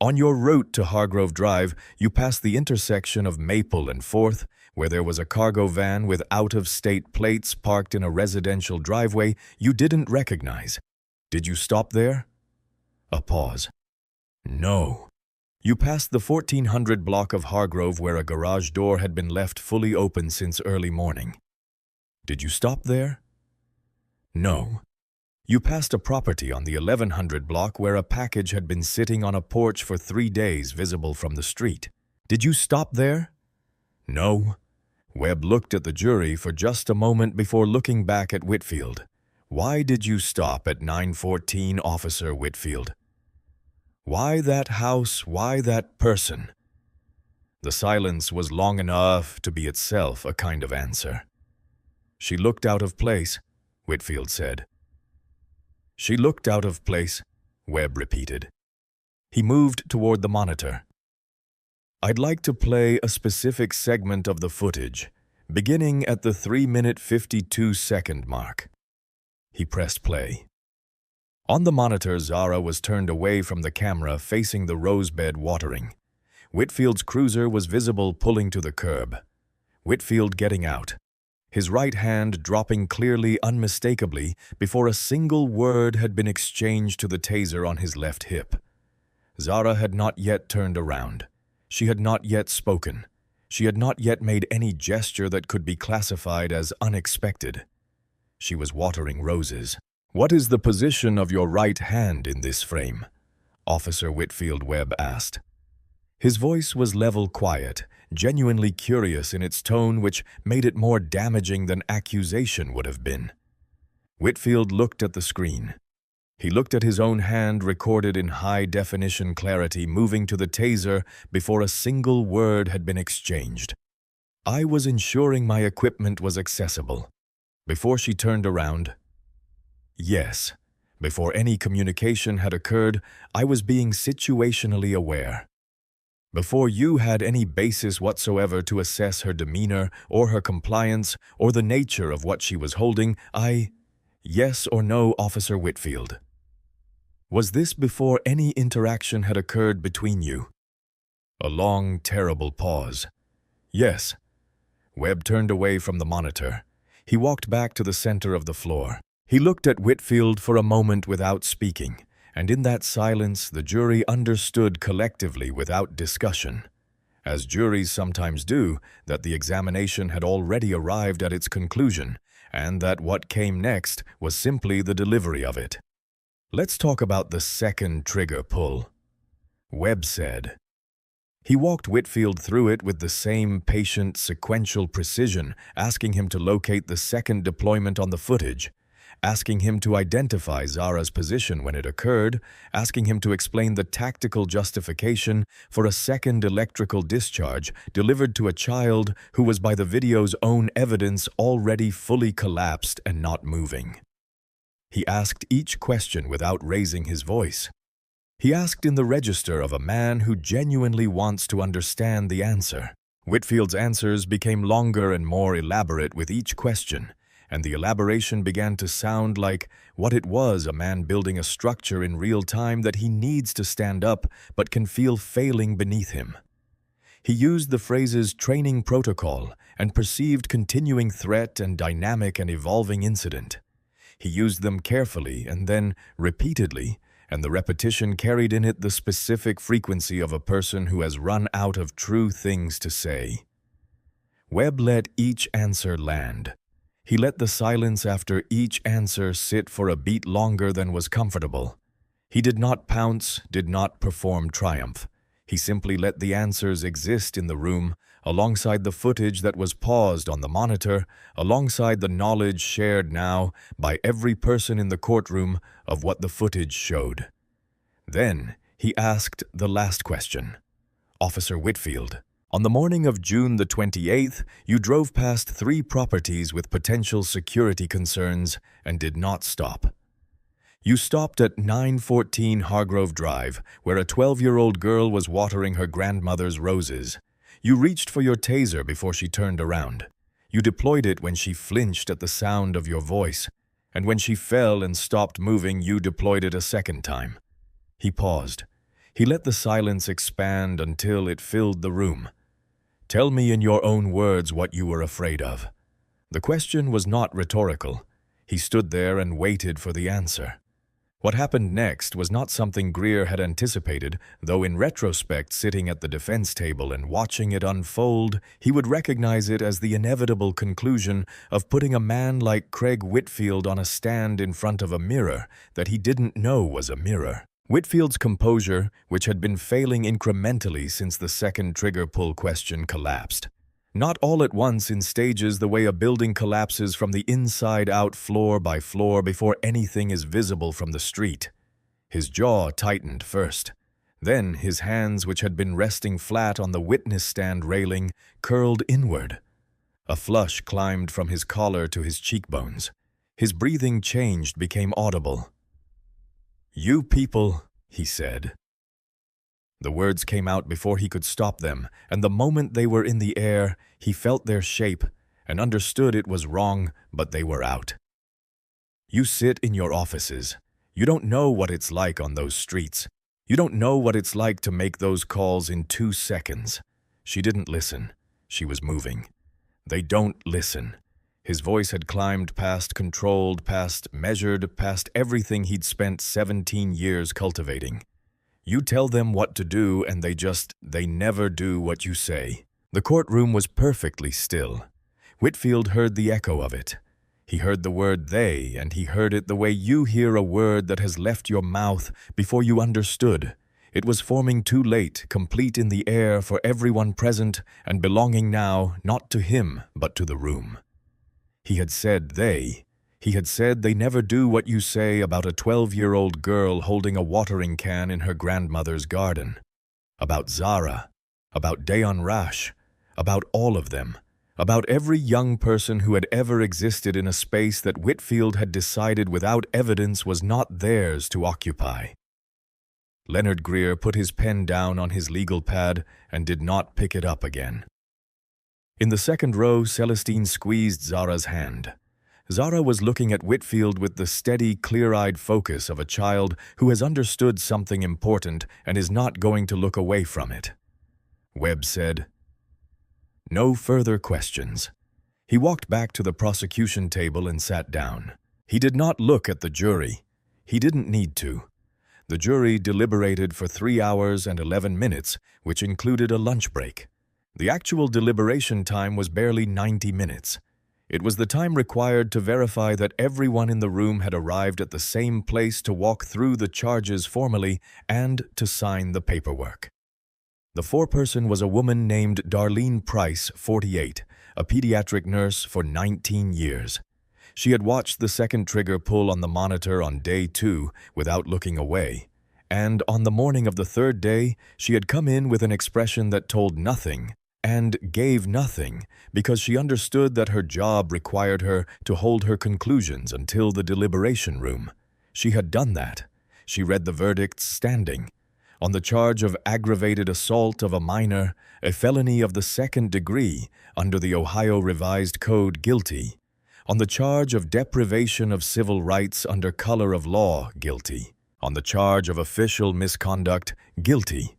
On your route to Hargrove Drive, you passed the intersection of Maple and 4th, where there was a cargo van with out-of-state plates parked in a residential driveway you didn't recognize. Did you stop there?" A pause. "No." "You passed the 1400 block of Hargrove where a garage door had been left fully open since early morning. Did you stop there?" "No." "You passed a property on the 1100 block where a package had been sitting on a porch for 3 days visible from the street. Did you stop there?" "No." Webb looked at the jury for just a moment before looking back at Whitfield. "Why did you stop at 914, Officer Whitfield? Why that house? Why that person?" The silence was long enough to be itself a kind of answer. "She looked out of place," Whitfield said. "She looked out of place," Webb repeated. He moved toward the monitor. "I'd like to play a specific segment of the footage, beginning at the 3-minute 52-second mark." He pressed play. On the monitor, Zara was turned away from the camera facing the rosebed watering. Whitfield's cruiser was visible pulling to the curb. Whitfield getting out, his right hand dropping clearly, unmistakably, before a single word had been exchanged to the taser on his left hip. Zara had not yet turned around. She had not yet spoken. She had not yet made any gesture that could be classified as unexpected. She was watering roses. "What is the position of your right hand in this frame?" Officer Whitfield Webb asked. His voice was level quiet, genuinely curious in its tone, which made it more damaging than accusation would have been. Whitfield looked at the screen. He looked at his own hand recorded in high-definition clarity moving to the taser before a single word had been exchanged. "I was ensuring my equipment was accessible." Before she turned around, "Yes, before any communication had occurred, I was being situationally aware. Before you had any basis whatsoever to assess her demeanor or her compliance or the nature of what she was holding, yes or no, Officer Whitfield? Was this before any interaction had occurred between you?" A long, terrible pause. "Yes." Webb turned away from the monitor. He walked back to the center of the floor. He looked at Whitfield for a moment without speaking, and in that silence the jury understood collectively without discussion, as juries sometimes do, that the examination had already arrived at its conclusion, and that what came next was simply the delivery of it. "Let's talk about the second trigger pull," Webb said. He walked Whitfield through it with the same patient, sequential precision, asking him to locate the second deployment on the footage, asking him to identify Zara's position when it occurred, asking him to explain the tactical justification for a second electrical discharge delivered to a child who was, by the video's own evidence, already fully collapsed and not moving. He asked each question without raising his voice. He asked in the register of a man who genuinely wants to understand the answer. Whitfield's answers became longer and more elaborate with each question, and the elaboration began to sound like what it was: a man building a structure in real time that he needs to stand up but can feel failing beneath him. He used the phrases training protocol and perceived continuing threat and dynamic and evolving incident. He used them carefully and then repeatedly, and the repetition carried in it the specific frequency of a person who has run out of true things to say. Webb let each answer land. He let the silence after each answer sit for a beat longer than was comfortable. He did not pounce, did not perform triumph. He simply let the answers exist in the room, alongside the footage that was paused on the monitor, alongside the knowledge shared now by every person in the courtroom of what the footage showed. Then he asked the last question. "Officer Whitfield, on the morning of June the 28th, you drove past 3 properties with potential security concerns and did not stop. You stopped at 914 Hargrove Drive, where a 12-year-old girl was watering her grandmother's roses. You reached for your taser before she turned around. You deployed it when she flinched at the sound of your voice, and when she fell and stopped moving, you deployed it a second time." He paused. He let the silence expand until it filled the room. "Tell me in your own words what you were afraid of." The question was not rhetorical. He stood there and waited for the answer. What happened next was not something Greer had anticipated, though in retrospect, sitting at the defense table and watching it unfold, he would recognize it as the inevitable conclusion of putting a man like Craig Whitfield on a stand in front of a mirror that he didn't know was a mirror. Whitfield's composure, which had been failing incrementally since the second trigger pull question, collapsed. Not all at once, in stages, the way a building collapses from the inside out, floor by floor, before anything is visible from the street. His jaw tightened first. Then his hands, which had been resting flat on the witness stand railing, curled inward. A flush climbed from his collar to his cheekbones. His breathing changed, became audible. "You people," he said. The words came out before he could stop them, and the moment they were in the air, he felt their shape and understood it was wrong, but they were out. "You sit in your offices. You don't know what it's like on those streets. You don't know what it's like to make those calls in 2 seconds." She didn't listen. She was moving. "They don't listen." His voice had climbed past controlled, past measured, past everything he'd spent 17 years cultivating. You tell them what to do and they never do what you say. The courtroom was perfectly still. Whitfield heard the echo of it. He heard the word they, and he heard it the way you hear a word that has left your mouth before you understood. It was forming too late, complete in the air for everyone present, and belonging now not to him but to the room. He had said they. He had said they never do what you say about a 12-year-old girl holding a watering can in her grandmother's garden. About Zara. About Dayon Rash. About all of them. About every young person who had ever existed in a space that Whitfield had decided without evidence was not theirs to occupy. Leonard Greer put his pen down on his legal pad and did not pick it up again. In the second row, Celestine squeezed Zara's hand. Zara was looking at Whitfield with the steady, clear-eyed focus of a child who has understood something important and is not going to look away from it. Webb said, "No further questions." He walked back to the prosecution table and sat down. He did not look at the jury. He didn't need to. The jury deliberated for 3 hours and 11 minutes, which included a lunch break. The actual deliberation time was barely 90 minutes. It was the time required to verify that everyone in the room had arrived at the same place to walk through the charges formally and to sign the paperwork. The foreperson was a woman named Darlene Price, 48, a pediatric nurse for 19 years. She had watched the second trigger pull on the monitor on day 2 without looking away, and on the morning of the third day, she had come in with an expression that told nothing and gave nothing because she understood that her job required her to hold her conclusions until the deliberation room. She had done that. She read the verdicts standing. On the charge of aggravated assault of a minor, a felony of the 2nd degree under the Ohio Revised Code, guilty. On the charge of deprivation of civil rights under color of law, guilty. On the charge of official misconduct, guilty.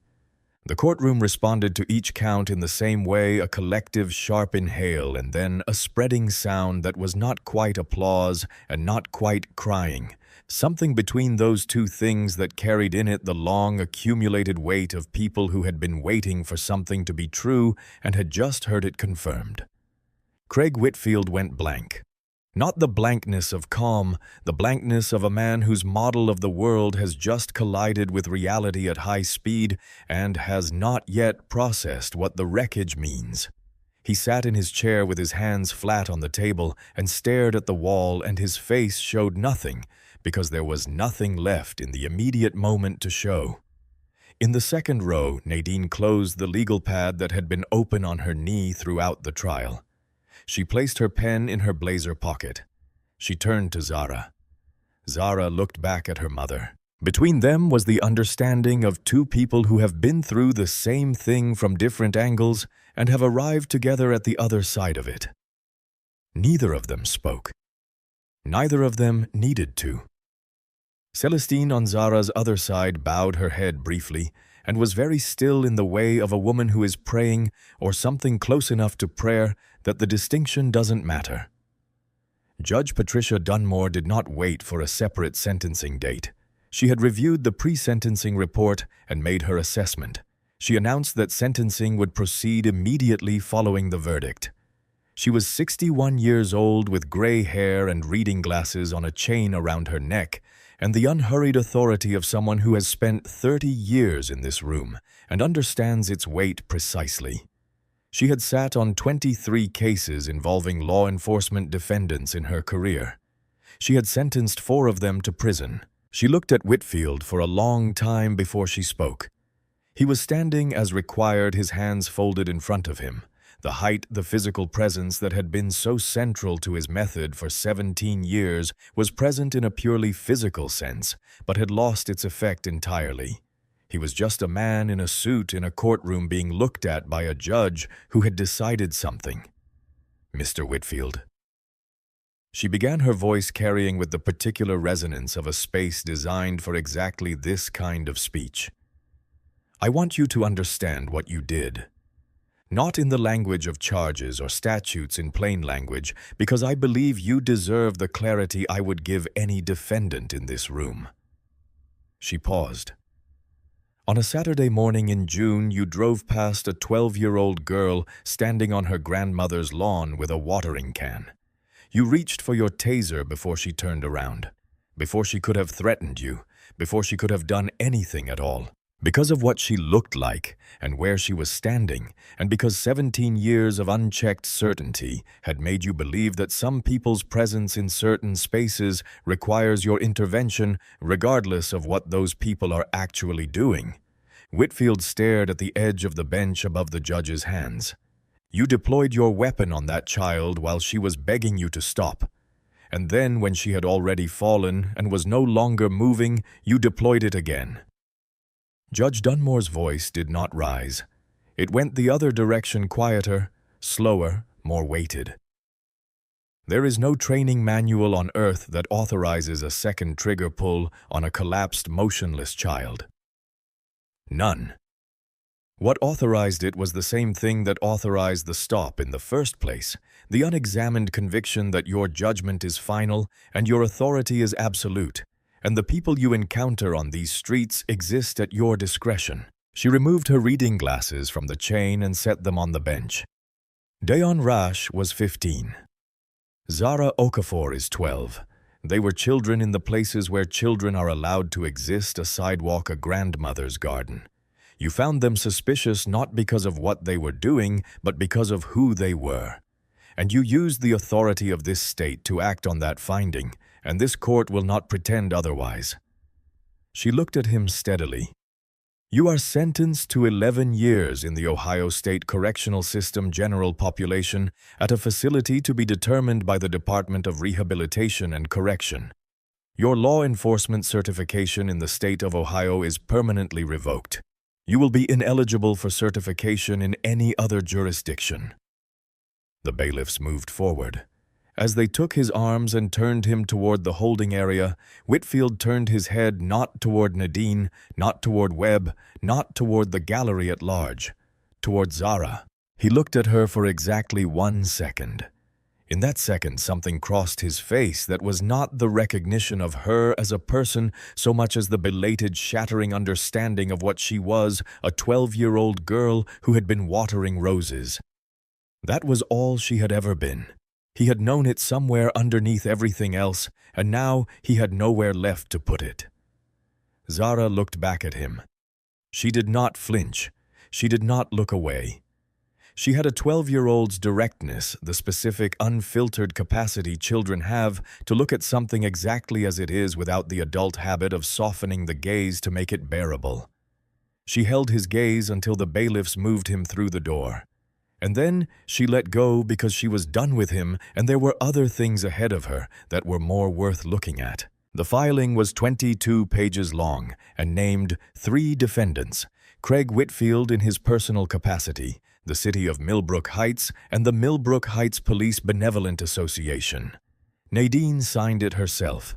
The courtroom responded to each count in the same way, a collective sharp inhale and then a spreading sound that was not quite applause and not quite crying. Something between those two things that carried in it the long accumulated weight of people who had been waiting for something to be true and had just heard it confirmed. Craig Whitfield went blank. Not the blankness of calm, the blankness of a man whose model of the world has just collided with reality at high speed and has not yet processed what the wreckage means. He sat in his chair with his hands flat on the table and stared at the wall, and his face showed nothing because there was nothing left in the immediate moment to show. In the second row, Nadine closed the legal pad that had been open on her knee throughout the trial. She placed her pen in her blazer pocket. She turned to Zara. Zara looked back at her mother. Between them was the understanding of two people who have been through the same thing from different angles and have arrived together at the other side of it. Neither of them spoke. Neither of them needed to. Celestine on Zara's other side bowed her head briefly and was very still in the way of a woman who is praying or something close enough to prayer that the distinction doesn't matter. Judge Patricia Dunmore did not wait for a separate sentencing date. She had reviewed the pre-sentencing report and made her assessment. She announced that sentencing would proceed immediately following the verdict. She was 61 years old with gray hair and reading glasses on a chain around her neck, and the unhurried authority of someone who has spent 30 years in this room and understands its weight precisely. She had sat on 23 cases involving law enforcement defendants in her career. She had sentenced 4 of them to prison. She looked at Whitfield for a long time before she spoke. He was standing as required, his hands folded in front of him. The height, the physical presence that had been so central to his method for 17 years was present in a purely physical sense, but had lost its effect entirely. He was just a man in a suit in a courtroom being looked at by a judge who had decided something. "Mr. Whitfield." She began, her voice carrying with the particular resonance of a space designed for exactly this kind of speech. I want you to understand what you did. Not in the language of charges or statutes in plain language, because I believe you deserve the clarity I would give any defendant in this room. She paused. On a Saturday morning in June, you drove past a 12-year-old girl standing on her grandmother's lawn with a watering can. You reached for your taser before she turned around, before she could have threatened you, before she could have done anything at all. Because of what she looked like and where she was standing, and because 17 years of unchecked certainty had made you believe that some people's presence in certain spaces requires your intervention regardless of what those people are actually doing. Whitfield stared at the edge of the bench above the judge's hands. You deployed your weapon on that child while she was begging you to stop. And then, when she had already fallen and was no longer moving, you deployed it again. Judge Dunmore's voice did not rise. It went the other direction, quieter, slower, more weighted. There is no training manual on earth that authorizes a second trigger pull on a collapsed, motionless child. None. What authorized it was the same thing that authorized the stop in the first place, the unexamined conviction that your judgment is final and your authority is absolute, and the people you encounter on these streets exist at your discretion. She removed her reading glasses from the chain and set them on the bench. Dayon Rash was 15. Zara Okafor is 12. They were children in the places where children are allowed to exist, a sidewalk, a grandmother's garden. You found them suspicious not because of what they were doing, but because of who they were. And you used the authority of this state to act on that finding, and this court will not pretend otherwise. She looked at him steadily. You are sentenced to 11 years in the Ohio State Correctional System general population at a facility to be determined by the Department of Rehabilitation and Correction. Your law enforcement certification in the state of Ohio is permanently revoked. You will be ineligible for certification in any other jurisdiction. The bailiffs moved forward. As they took his arms and turned him toward the holding area, Whitfield turned his head not toward Nadine, not toward Webb, not toward the gallery at large, toward Zara. He looked at her for exactly 1 second. In that second, something crossed his face that was not the recognition of her as a person so much as the belated shattering understanding of what she was, a 12-year-old girl who had been watering roses. That was all she had ever been. He had known it somewhere underneath everything else, and now he had nowhere left to put it. Zara looked back at him. She did not flinch. She did not look away. She had a 12-year-old's directness, the specific, unfiltered capacity children have to look at something exactly as it is without the adult habit of softening the gaze to make it bearable. She held his gaze until the bailiffs moved him through the door. And then she let go because she was done with him and there were other things ahead of her that were more worth looking at. The filing was 22 pages long and named 3 defendants: Craig Whitfield in his personal capacity, the city of Millbrook Heights, and the Millbrook Heights Police Benevolent Association. Nadine signed it herself.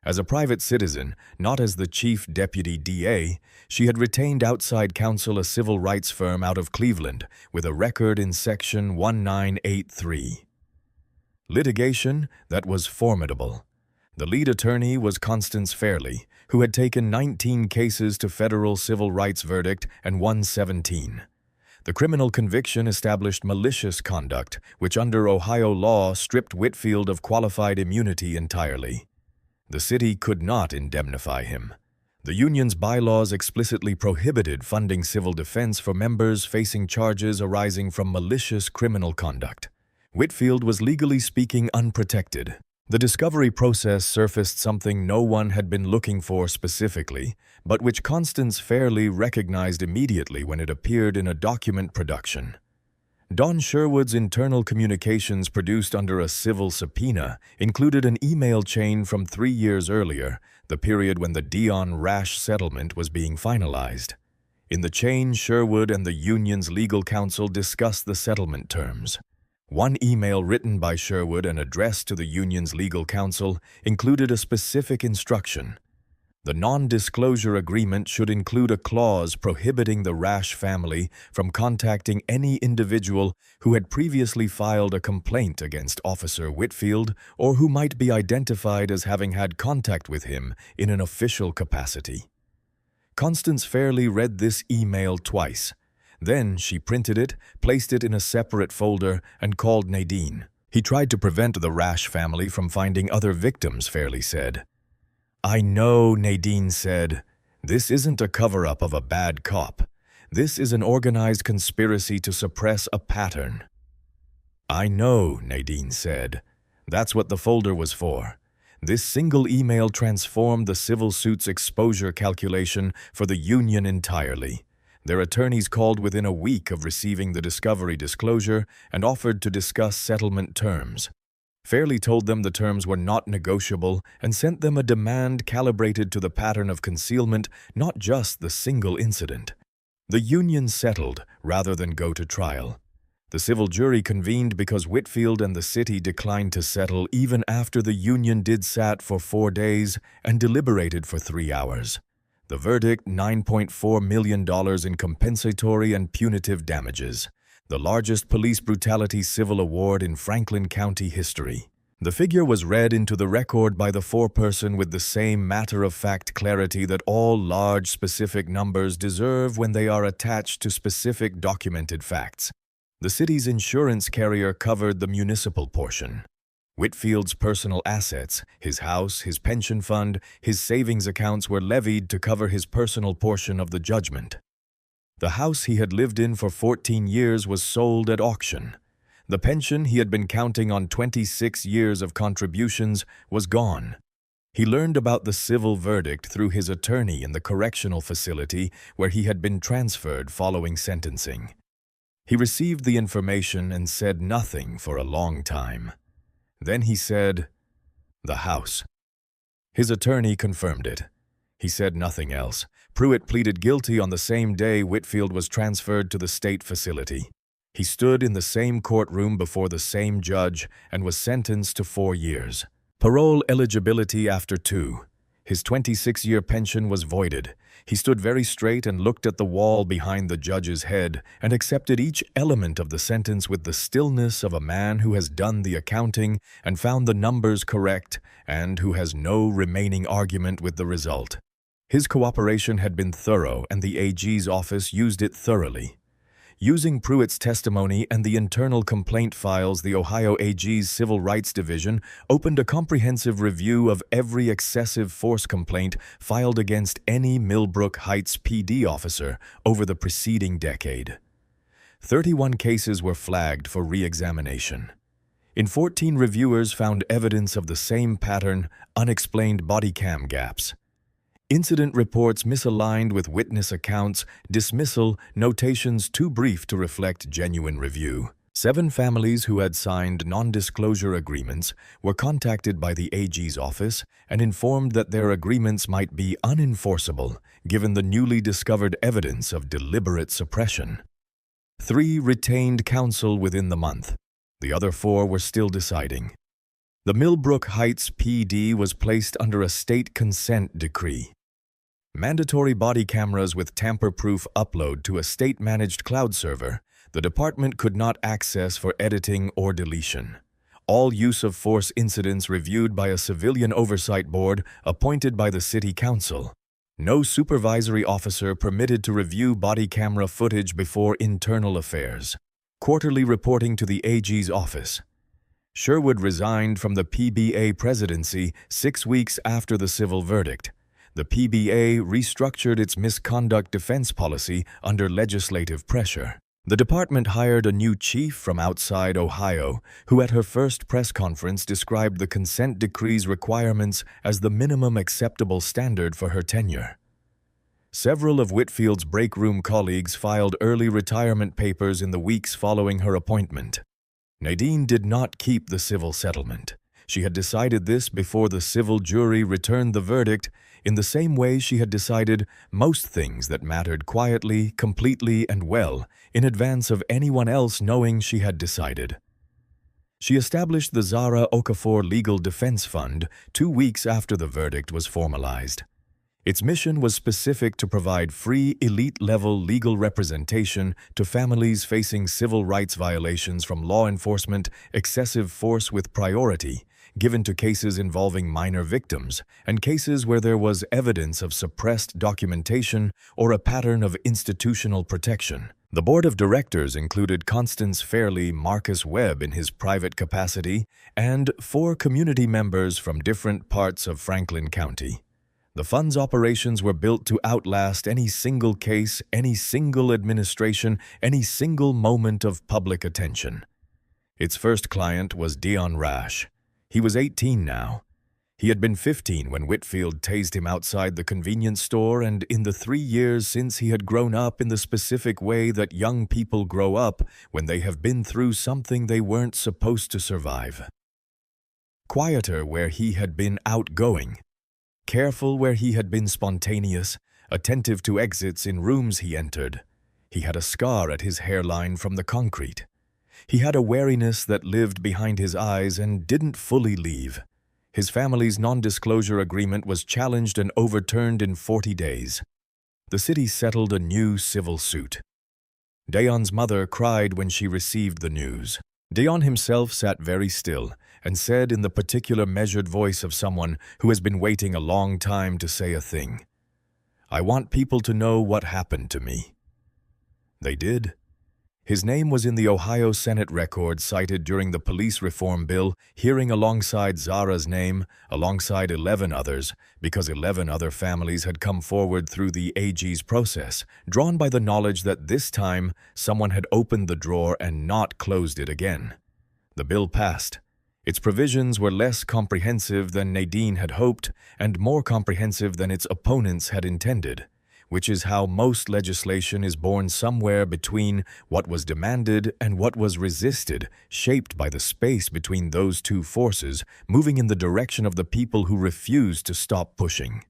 As a private citizen, not as the chief deputy DA, she had retained outside counsel, a civil rights firm out of Cleveland, with a record in Section 1983. Litigation that was formidable. The lead attorney was Constance Fairley, who had taken 19 cases to federal civil rights verdict and won 17. The criminal conviction established malicious conduct, which under Ohio law stripped Whitfield of qualified immunity entirely. The city could not indemnify him. The union's bylaws explicitly prohibited funding civil defense for members facing charges arising from malicious criminal conduct. Whitfield was legally speaking unprotected. The discovery process surfaced something no one had been looking for specifically, but which Constance Fairley recognized immediately when it appeared in a document production. Don Sherwood's internal communications produced under a civil subpoena included an email chain from 3 years earlier, the period when the Dayon Rash settlement was being finalized. In the chain, Sherwood and the union's legal counsel discussed the settlement terms. One email written by Sherwood and addressed to the union's legal counsel included a specific instruction. The non-disclosure agreement should include a clause prohibiting the Rash family from contacting any individual who had previously filed a complaint against Officer Whitfield or who might be identified as having had contact with him in an official capacity. Constance Fairley read this email twice. Then she printed it, placed it in a separate folder, and called Nadine. He tried to prevent the Rash family from finding other victims, Fairley said. I know, Nadine said. This isn't a cover-up of a bad cop. This is an organized conspiracy to suppress a pattern. I know, Nadine said. That's what the folder was for. This single email transformed the civil suit's exposure calculation for the union entirely. Their attorneys called within a week of receiving the discovery disclosure and offered to discuss settlement terms. Fairley told them the terms were not negotiable and sent them a demand calibrated to the pattern of concealment, not just the single incident. The union settled rather than go to trial. The civil jury convened because Whitfield and the city declined to settle even after the union did sat for 4 days and deliberated for 3 hours. The verdict, $9.4 million in compensatory and punitive damages. The largest police brutality civil award in Franklin County history. The figure was read into the record by the foreperson with the same matter-of-fact clarity that all large specific numbers deserve when they are attached to specific documented facts. The city's insurance carrier covered the municipal portion. Whitfield's personal assets, his house, his pension fund, his savings accounts were levied to cover his personal portion of the judgment. The house he had lived in for 14 years was sold at auction. The pension he had been counting on 26 years of contributions was gone. He learned about the civil verdict through his attorney in the correctional facility where he had been transferred following sentencing. He received the information and said nothing for a long time. Then he said, "The house." His attorney confirmed it. He said nothing else. Pruitt pleaded guilty on the same day Whitfield was transferred to the state facility. He stood in the same courtroom before the same judge and was sentenced to 4 years. Parole eligibility after 2. His 26-year pension was voided. He stood very straight and looked at the wall behind the judge's head and accepted each element of the sentence with the stillness of a man who has done the accounting and found the numbers correct and who has no remaining argument with the result. His cooperation had been thorough and the AG's office used it thoroughly. Using Pruitt's testimony and the internal complaint files, the Ohio AG's Civil Rights Division opened a comprehensive review of every excessive force complaint filed against any Millbrook Heights PD officer over the preceding decade. 31 cases were flagged for re-examination. In 14 reviewers found evidence of the same pattern, unexplained body cam gaps. Incident reports misaligned with witness accounts, dismissal, notations too brief to reflect genuine review. 7 families who had signed non-disclosure agreements were contacted by the AG's office and informed that their agreements might be unenforceable given the newly discovered evidence of deliberate suppression. 3 retained counsel within the month. The other 4 were still deciding. The Millbrook Heights PD was placed under a state consent decree. Mandatory body cameras with tamper-proof upload to a state-managed cloud server, the department could not access for editing or deletion. All use of force incidents reviewed by a civilian oversight board appointed by the city council. No supervisory officer permitted to review body camera footage before internal affairs. Quarterly reporting to the AG's office. Sherwood resigned from the PBA presidency 6 weeks after the civil verdict. The PBA restructured its misconduct defense policy under legislative pressure. The department hired a new chief from outside Ohio, who at her first press conference described the consent decree's requirements as the minimum acceptable standard for her tenure. Several of Whitfield's breakroom colleagues filed early retirement papers in the weeks following her appointment. Nadine did not keep the civil settlement. She had decided this before the civil jury returned the verdict, in the same way she had decided most things that mattered quietly, completely, and well, in advance of anyone else knowing she had decided. She established the Zara Okafor Legal Defense Fund 2 weeks after the verdict was formalized. Its mission was specific to provide free, elite-level legal representation to families facing civil rights violations from law enforcement, excessive force with priority, given to cases involving minor victims, and cases where there was evidence of suppressed documentation or a pattern of institutional protection. The board of directors included Constance Fairley Marcus Webb in his private capacity and 4 community members from different parts of Franklin County. The fund's operations were built to outlast any single case, any single administration, any single moment of public attention. Its first client was Dion Rash. He was 18 now. He had been 15 when Whitfield tased him outside the convenience store, and in the 3 years since he had grown up in the specific way that young people grow up when they have been through something they weren't supposed to survive. Quieter where he had been outgoing. Careful where he had been spontaneous, attentive to exits in rooms he entered. He had a scar at his hairline from the concrete. He had a wariness that lived behind his eyes and didn't fully leave. His family's non-disclosure agreement was challenged and overturned in 40 days. The city settled a new civil suit. Dion's mother cried when she received the news. Dion himself sat very still and said in the particular measured voice of someone who has been waiting a long time to say a thing, "I want people to know what happened to me." They did. His name was in the Ohio Senate record cited during the police reform bill, hearing alongside Zara's name, alongside 11 others, because 11 other families had come forward through the AG's process, drawn by the knowledge that this time someone had opened the drawer and not closed it again. The bill passed. Its provisions were less comprehensive than Nadine had hoped and more comprehensive than its opponents had intended, which is how most legislation is born somewhere between what was demanded and what was resisted, shaped by the space between those two forces, moving in the direction of the people who refused to stop pushing.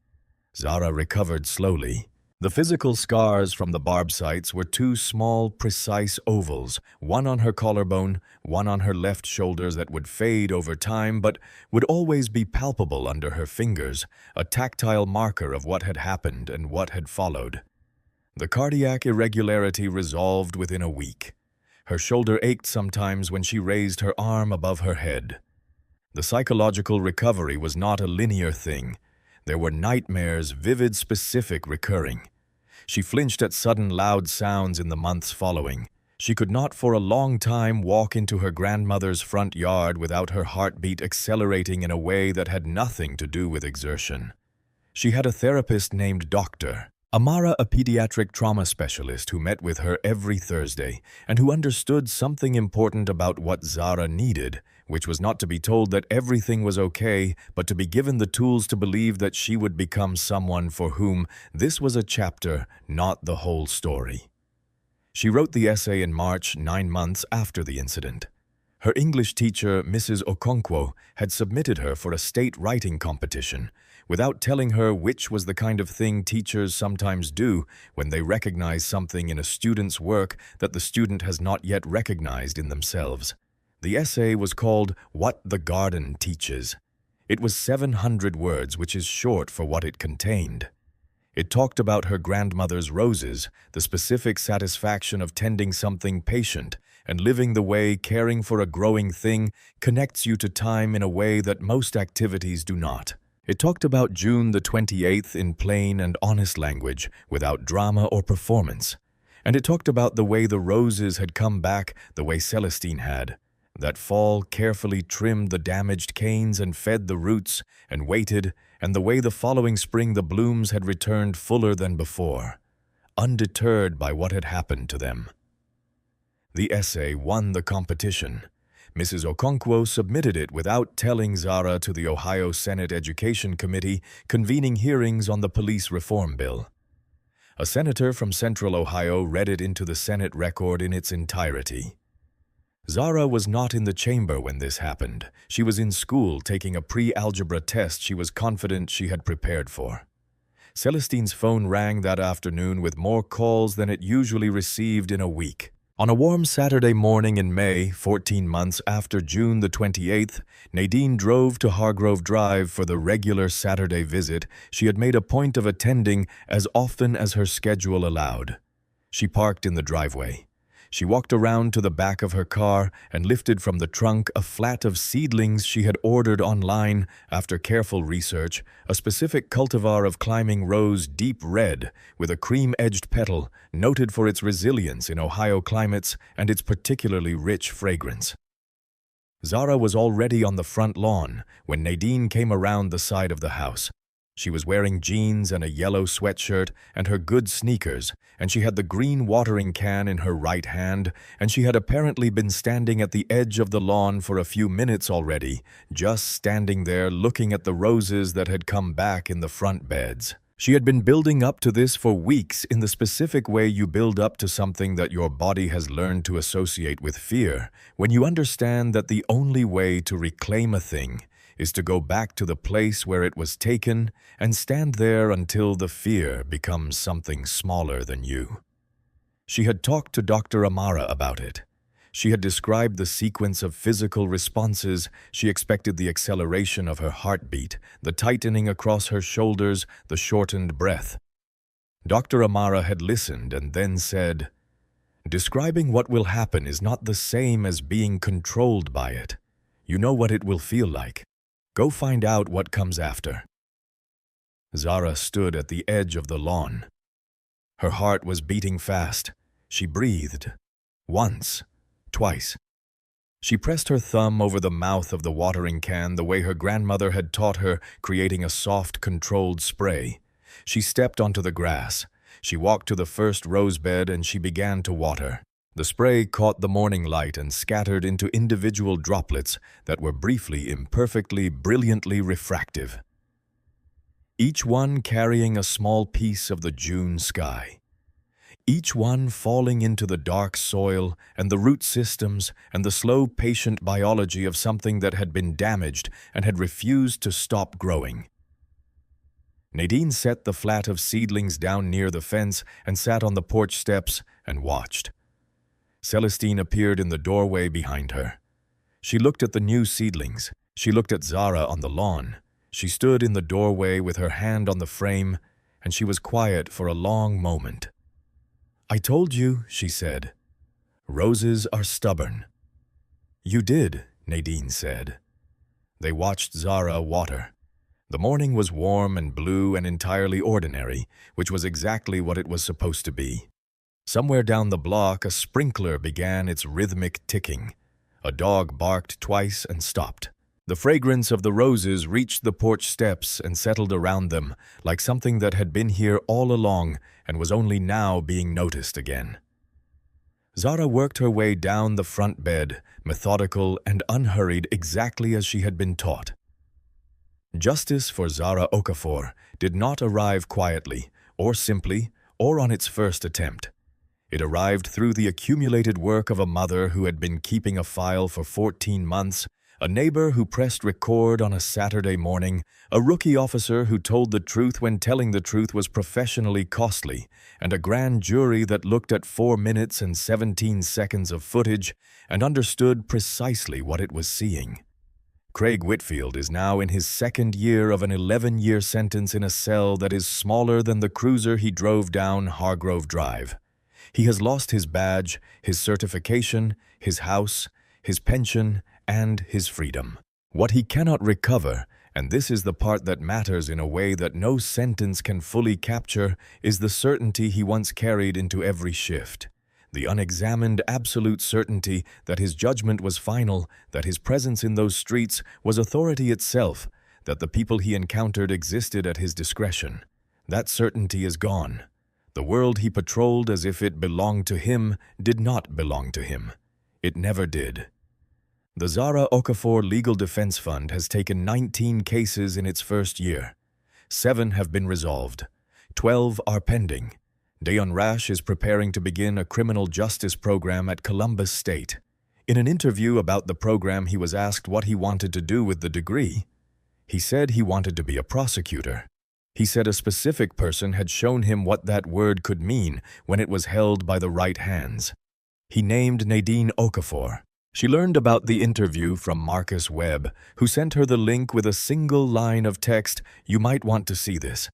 Zara recovered slowly. The physical scars from the barb sites were 2 small, precise ovals, one on her collarbone, one on her left shoulder that would fade over time but would always be palpable under her fingers, a tactile marker of what had happened and what had followed. The cardiac irregularity resolved within a week. Her shoulder ached sometimes when she raised her arm above her head. The psychological recovery was not a linear thing. There were nightmares, vivid, specific, recurring. She flinched at sudden loud sounds in the months following. She could not for a long time walk into her grandmother's front yard without her heartbeat accelerating in a way that had nothing to do with exertion. She had a therapist named Dr. Amara, a pediatric trauma specialist who met with her every Thursday and who understood something important about what Zara needed, which was not to be told that everything was okay, but to be given the tools to believe that she would become someone for whom this was a chapter, not the whole story. She wrote the essay in March, 9 months after the incident. Her English teacher, Mrs. Okonkwo, had submitted her for a state writing competition, without telling her which was the kind of thing teachers sometimes do when they recognize something in a student's work that the student has not yet recognized in themselves. The essay was called What the Garden Teaches. It was 700 words, which is short for what it contained. It talked about her grandmother's roses, the specific satisfaction of tending something patient, and living the way caring for a growing thing connects you to time in a way that most activities do not. It talked about June the 28th in plain and honest language, without drama or performance. And it talked about the way the roses had come back, the way Celestine had. That fall carefully trimmed the damaged canes and fed the roots and waited, and the way the following spring the blooms had returned fuller than before, undeterred by what had happened to them. The essay won the competition. Mrs. Okonkwo submitted it without telling Zara to the Ohio Senate Education Committee, convening hearings on the police reform bill. A senator from Central Ohio read it into the Senate record in its entirety. Zara was not in the chamber when this happened. She was in school taking a pre-algebra test she was confident she had prepared for. Celestine's phone rang that afternoon with more calls than it usually received in a week. On a warm Saturday morning in May, 14 months after June the 28th, Nadine drove to Hargrove Drive for the regular Saturday visit she had made a point of attending as often as her schedule allowed. She parked in the driveway. She walked around to the back of her car and lifted from the trunk a flat of seedlings she had ordered online after careful research, a specific cultivar of climbing rose deep red with a cream-edged petal noted for its resilience in Ohio climates and its particularly rich fragrance. Zara was already on the front lawn when Nadine came around the side of the house. She was wearing jeans and a yellow sweatshirt and her good sneakers, and she had the green watering can in her right hand, and she had apparently been standing at the edge of the lawn for a few minutes already, just standing there looking at the roses that had come back in the front beds. She had been building up to this for weeks in the specific way you build up to something that your body has learned to associate with fear, when you understand that the only way to reclaim a thing is to go back to the place where it was taken and stand there until the fear becomes something smaller than you. She had talked to Dr. Amara about it. She had described the sequence of physical responses. She expected the acceleration of her heartbeat, the tightening across her shoulders, the shortened breath. Dr. Amara had listened and then said, "Describing what will happen is not the same as being controlled by it. You know what it will feel like. Go find out what comes after." Zara stood at the edge of the lawn. Her heart was beating fast. She breathed. Once, twice. She pressed her thumb over the mouth of the watering can the way her grandmother had taught her, creating a soft, controlled spray. She stepped onto the grass. She walked to the first rose bed and she began to water. The spray caught the morning light and scattered into individual droplets that were briefly, imperfectly, brilliantly refractive, each one carrying a small piece of the June sky, each one falling into the dark soil and the root systems and the slow, patient biology of something that had been damaged and had refused to stop growing. Nadine set the flat of seedlings down near the fence and sat on the porch steps and watched. Celestine appeared in the doorway behind her. She looked at the new seedlings. She looked at Zara on the lawn. She stood in the doorway with her hand on the frame, and she was quiet for a long moment. "I told you," she said. "Roses are stubborn." "You did," Nadine said. They watched Zara water. The morning was warm and blue and entirely ordinary, which was exactly what it was supposed to be. Somewhere down the block, a sprinkler began its rhythmic ticking. A dog barked twice and stopped. The fragrance of the roses reached the porch steps and settled around them, like something that had been here all along and was only now being noticed again. Zara worked her way down the front bed, methodical and unhurried, exactly as she had been taught. Justice for Zara Okafor did not arrive quietly, or simply, or on its first attempt. It arrived through the accumulated work of a mother who had been keeping a file for 14 months, a neighbor who pressed record on a Saturday morning, a rookie officer who told the truth when telling the truth was professionally costly, and a grand jury that looked at 4 minutes and 17 seconds of footage and understood precisely what it was seeing. Craig Whitfield is now in his second year of an 11-year sentence in a cell that is smaller than the cruiser he drove down Hargrove Drive. He has lost his badge, his certification, his house, his pension, and his freedom. What he cannot recover, and this is the part that matters in a way that no sentence can fully capture, is the certainty he once carried into every shift. The unexamined absolute certainty that his judgment was final, that his presence in those streets was authority itself, that the people he encountered existed at his discretion. That certainty is gone. The world he patrolled as if it belonged to him did not belong to him. It never did. The Zara Okafor Legal Defense Fund has taken 19 cases in its first year. 7 have been resolved. 12 are pending. Dayon Rash is preparing to begin a criminal justice program at Columbus State. In an interview about the program, he was asked what he wanted to do with the degree. He said he wanted to be a prosecutor. He said a specific person had shown him what that word could mean when it was held by the right hands. He named Nadine Okafor. She learned about the interview from Marcus Webb, who sent her the link with a single line of text, "You might want to see this."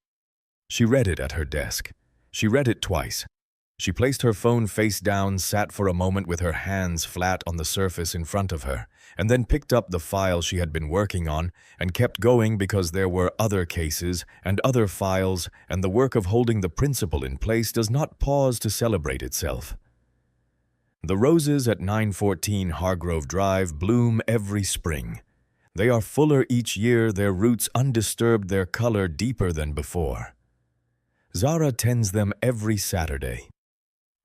She read it at her desk. She read it twice. She placed her phone face down, sat for a moment with her hands flat on the surface in front of her, and then picked up the file she had been working on and kept going because there were other cases and other files, and the work of holding the principle in place does not pause to celebrate itself. The roses at 914 Hargrove Drive bloom every spring. They are fuller each year, their roots undisturbed, their color deeper than before. Zara tends them every Saturday.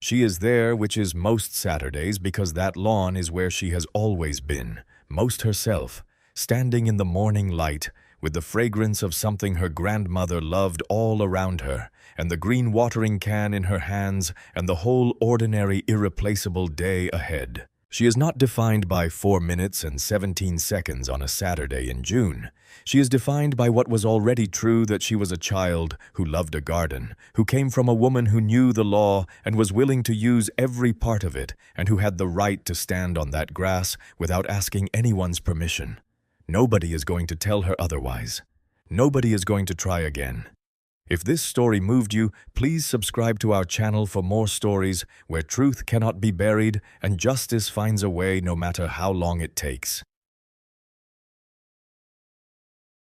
She is there, which is most Saturdays, because that lawn is where she has always been, most herself, standing in the morning light, with the fragrance of something her grandmother loved all around her, and the green watering can in her hands, and the whole ordinary, irreplaceable day ahead. She is not defined by 4 minutes and 17 seconds on a Saturday in June. She is defined by what was already true, that she was a child who loved a garden, who came from a woman who knew the law and was willing to use every part of it, and who had the right to stand on that grass without asking anyone's permission. Nobody is going to tell her otherwise. Nobody is going to try again. If this story moved you, please subscribe to our channel for more stories where truth cannot be buried and justice finds a way no matter how long it takes.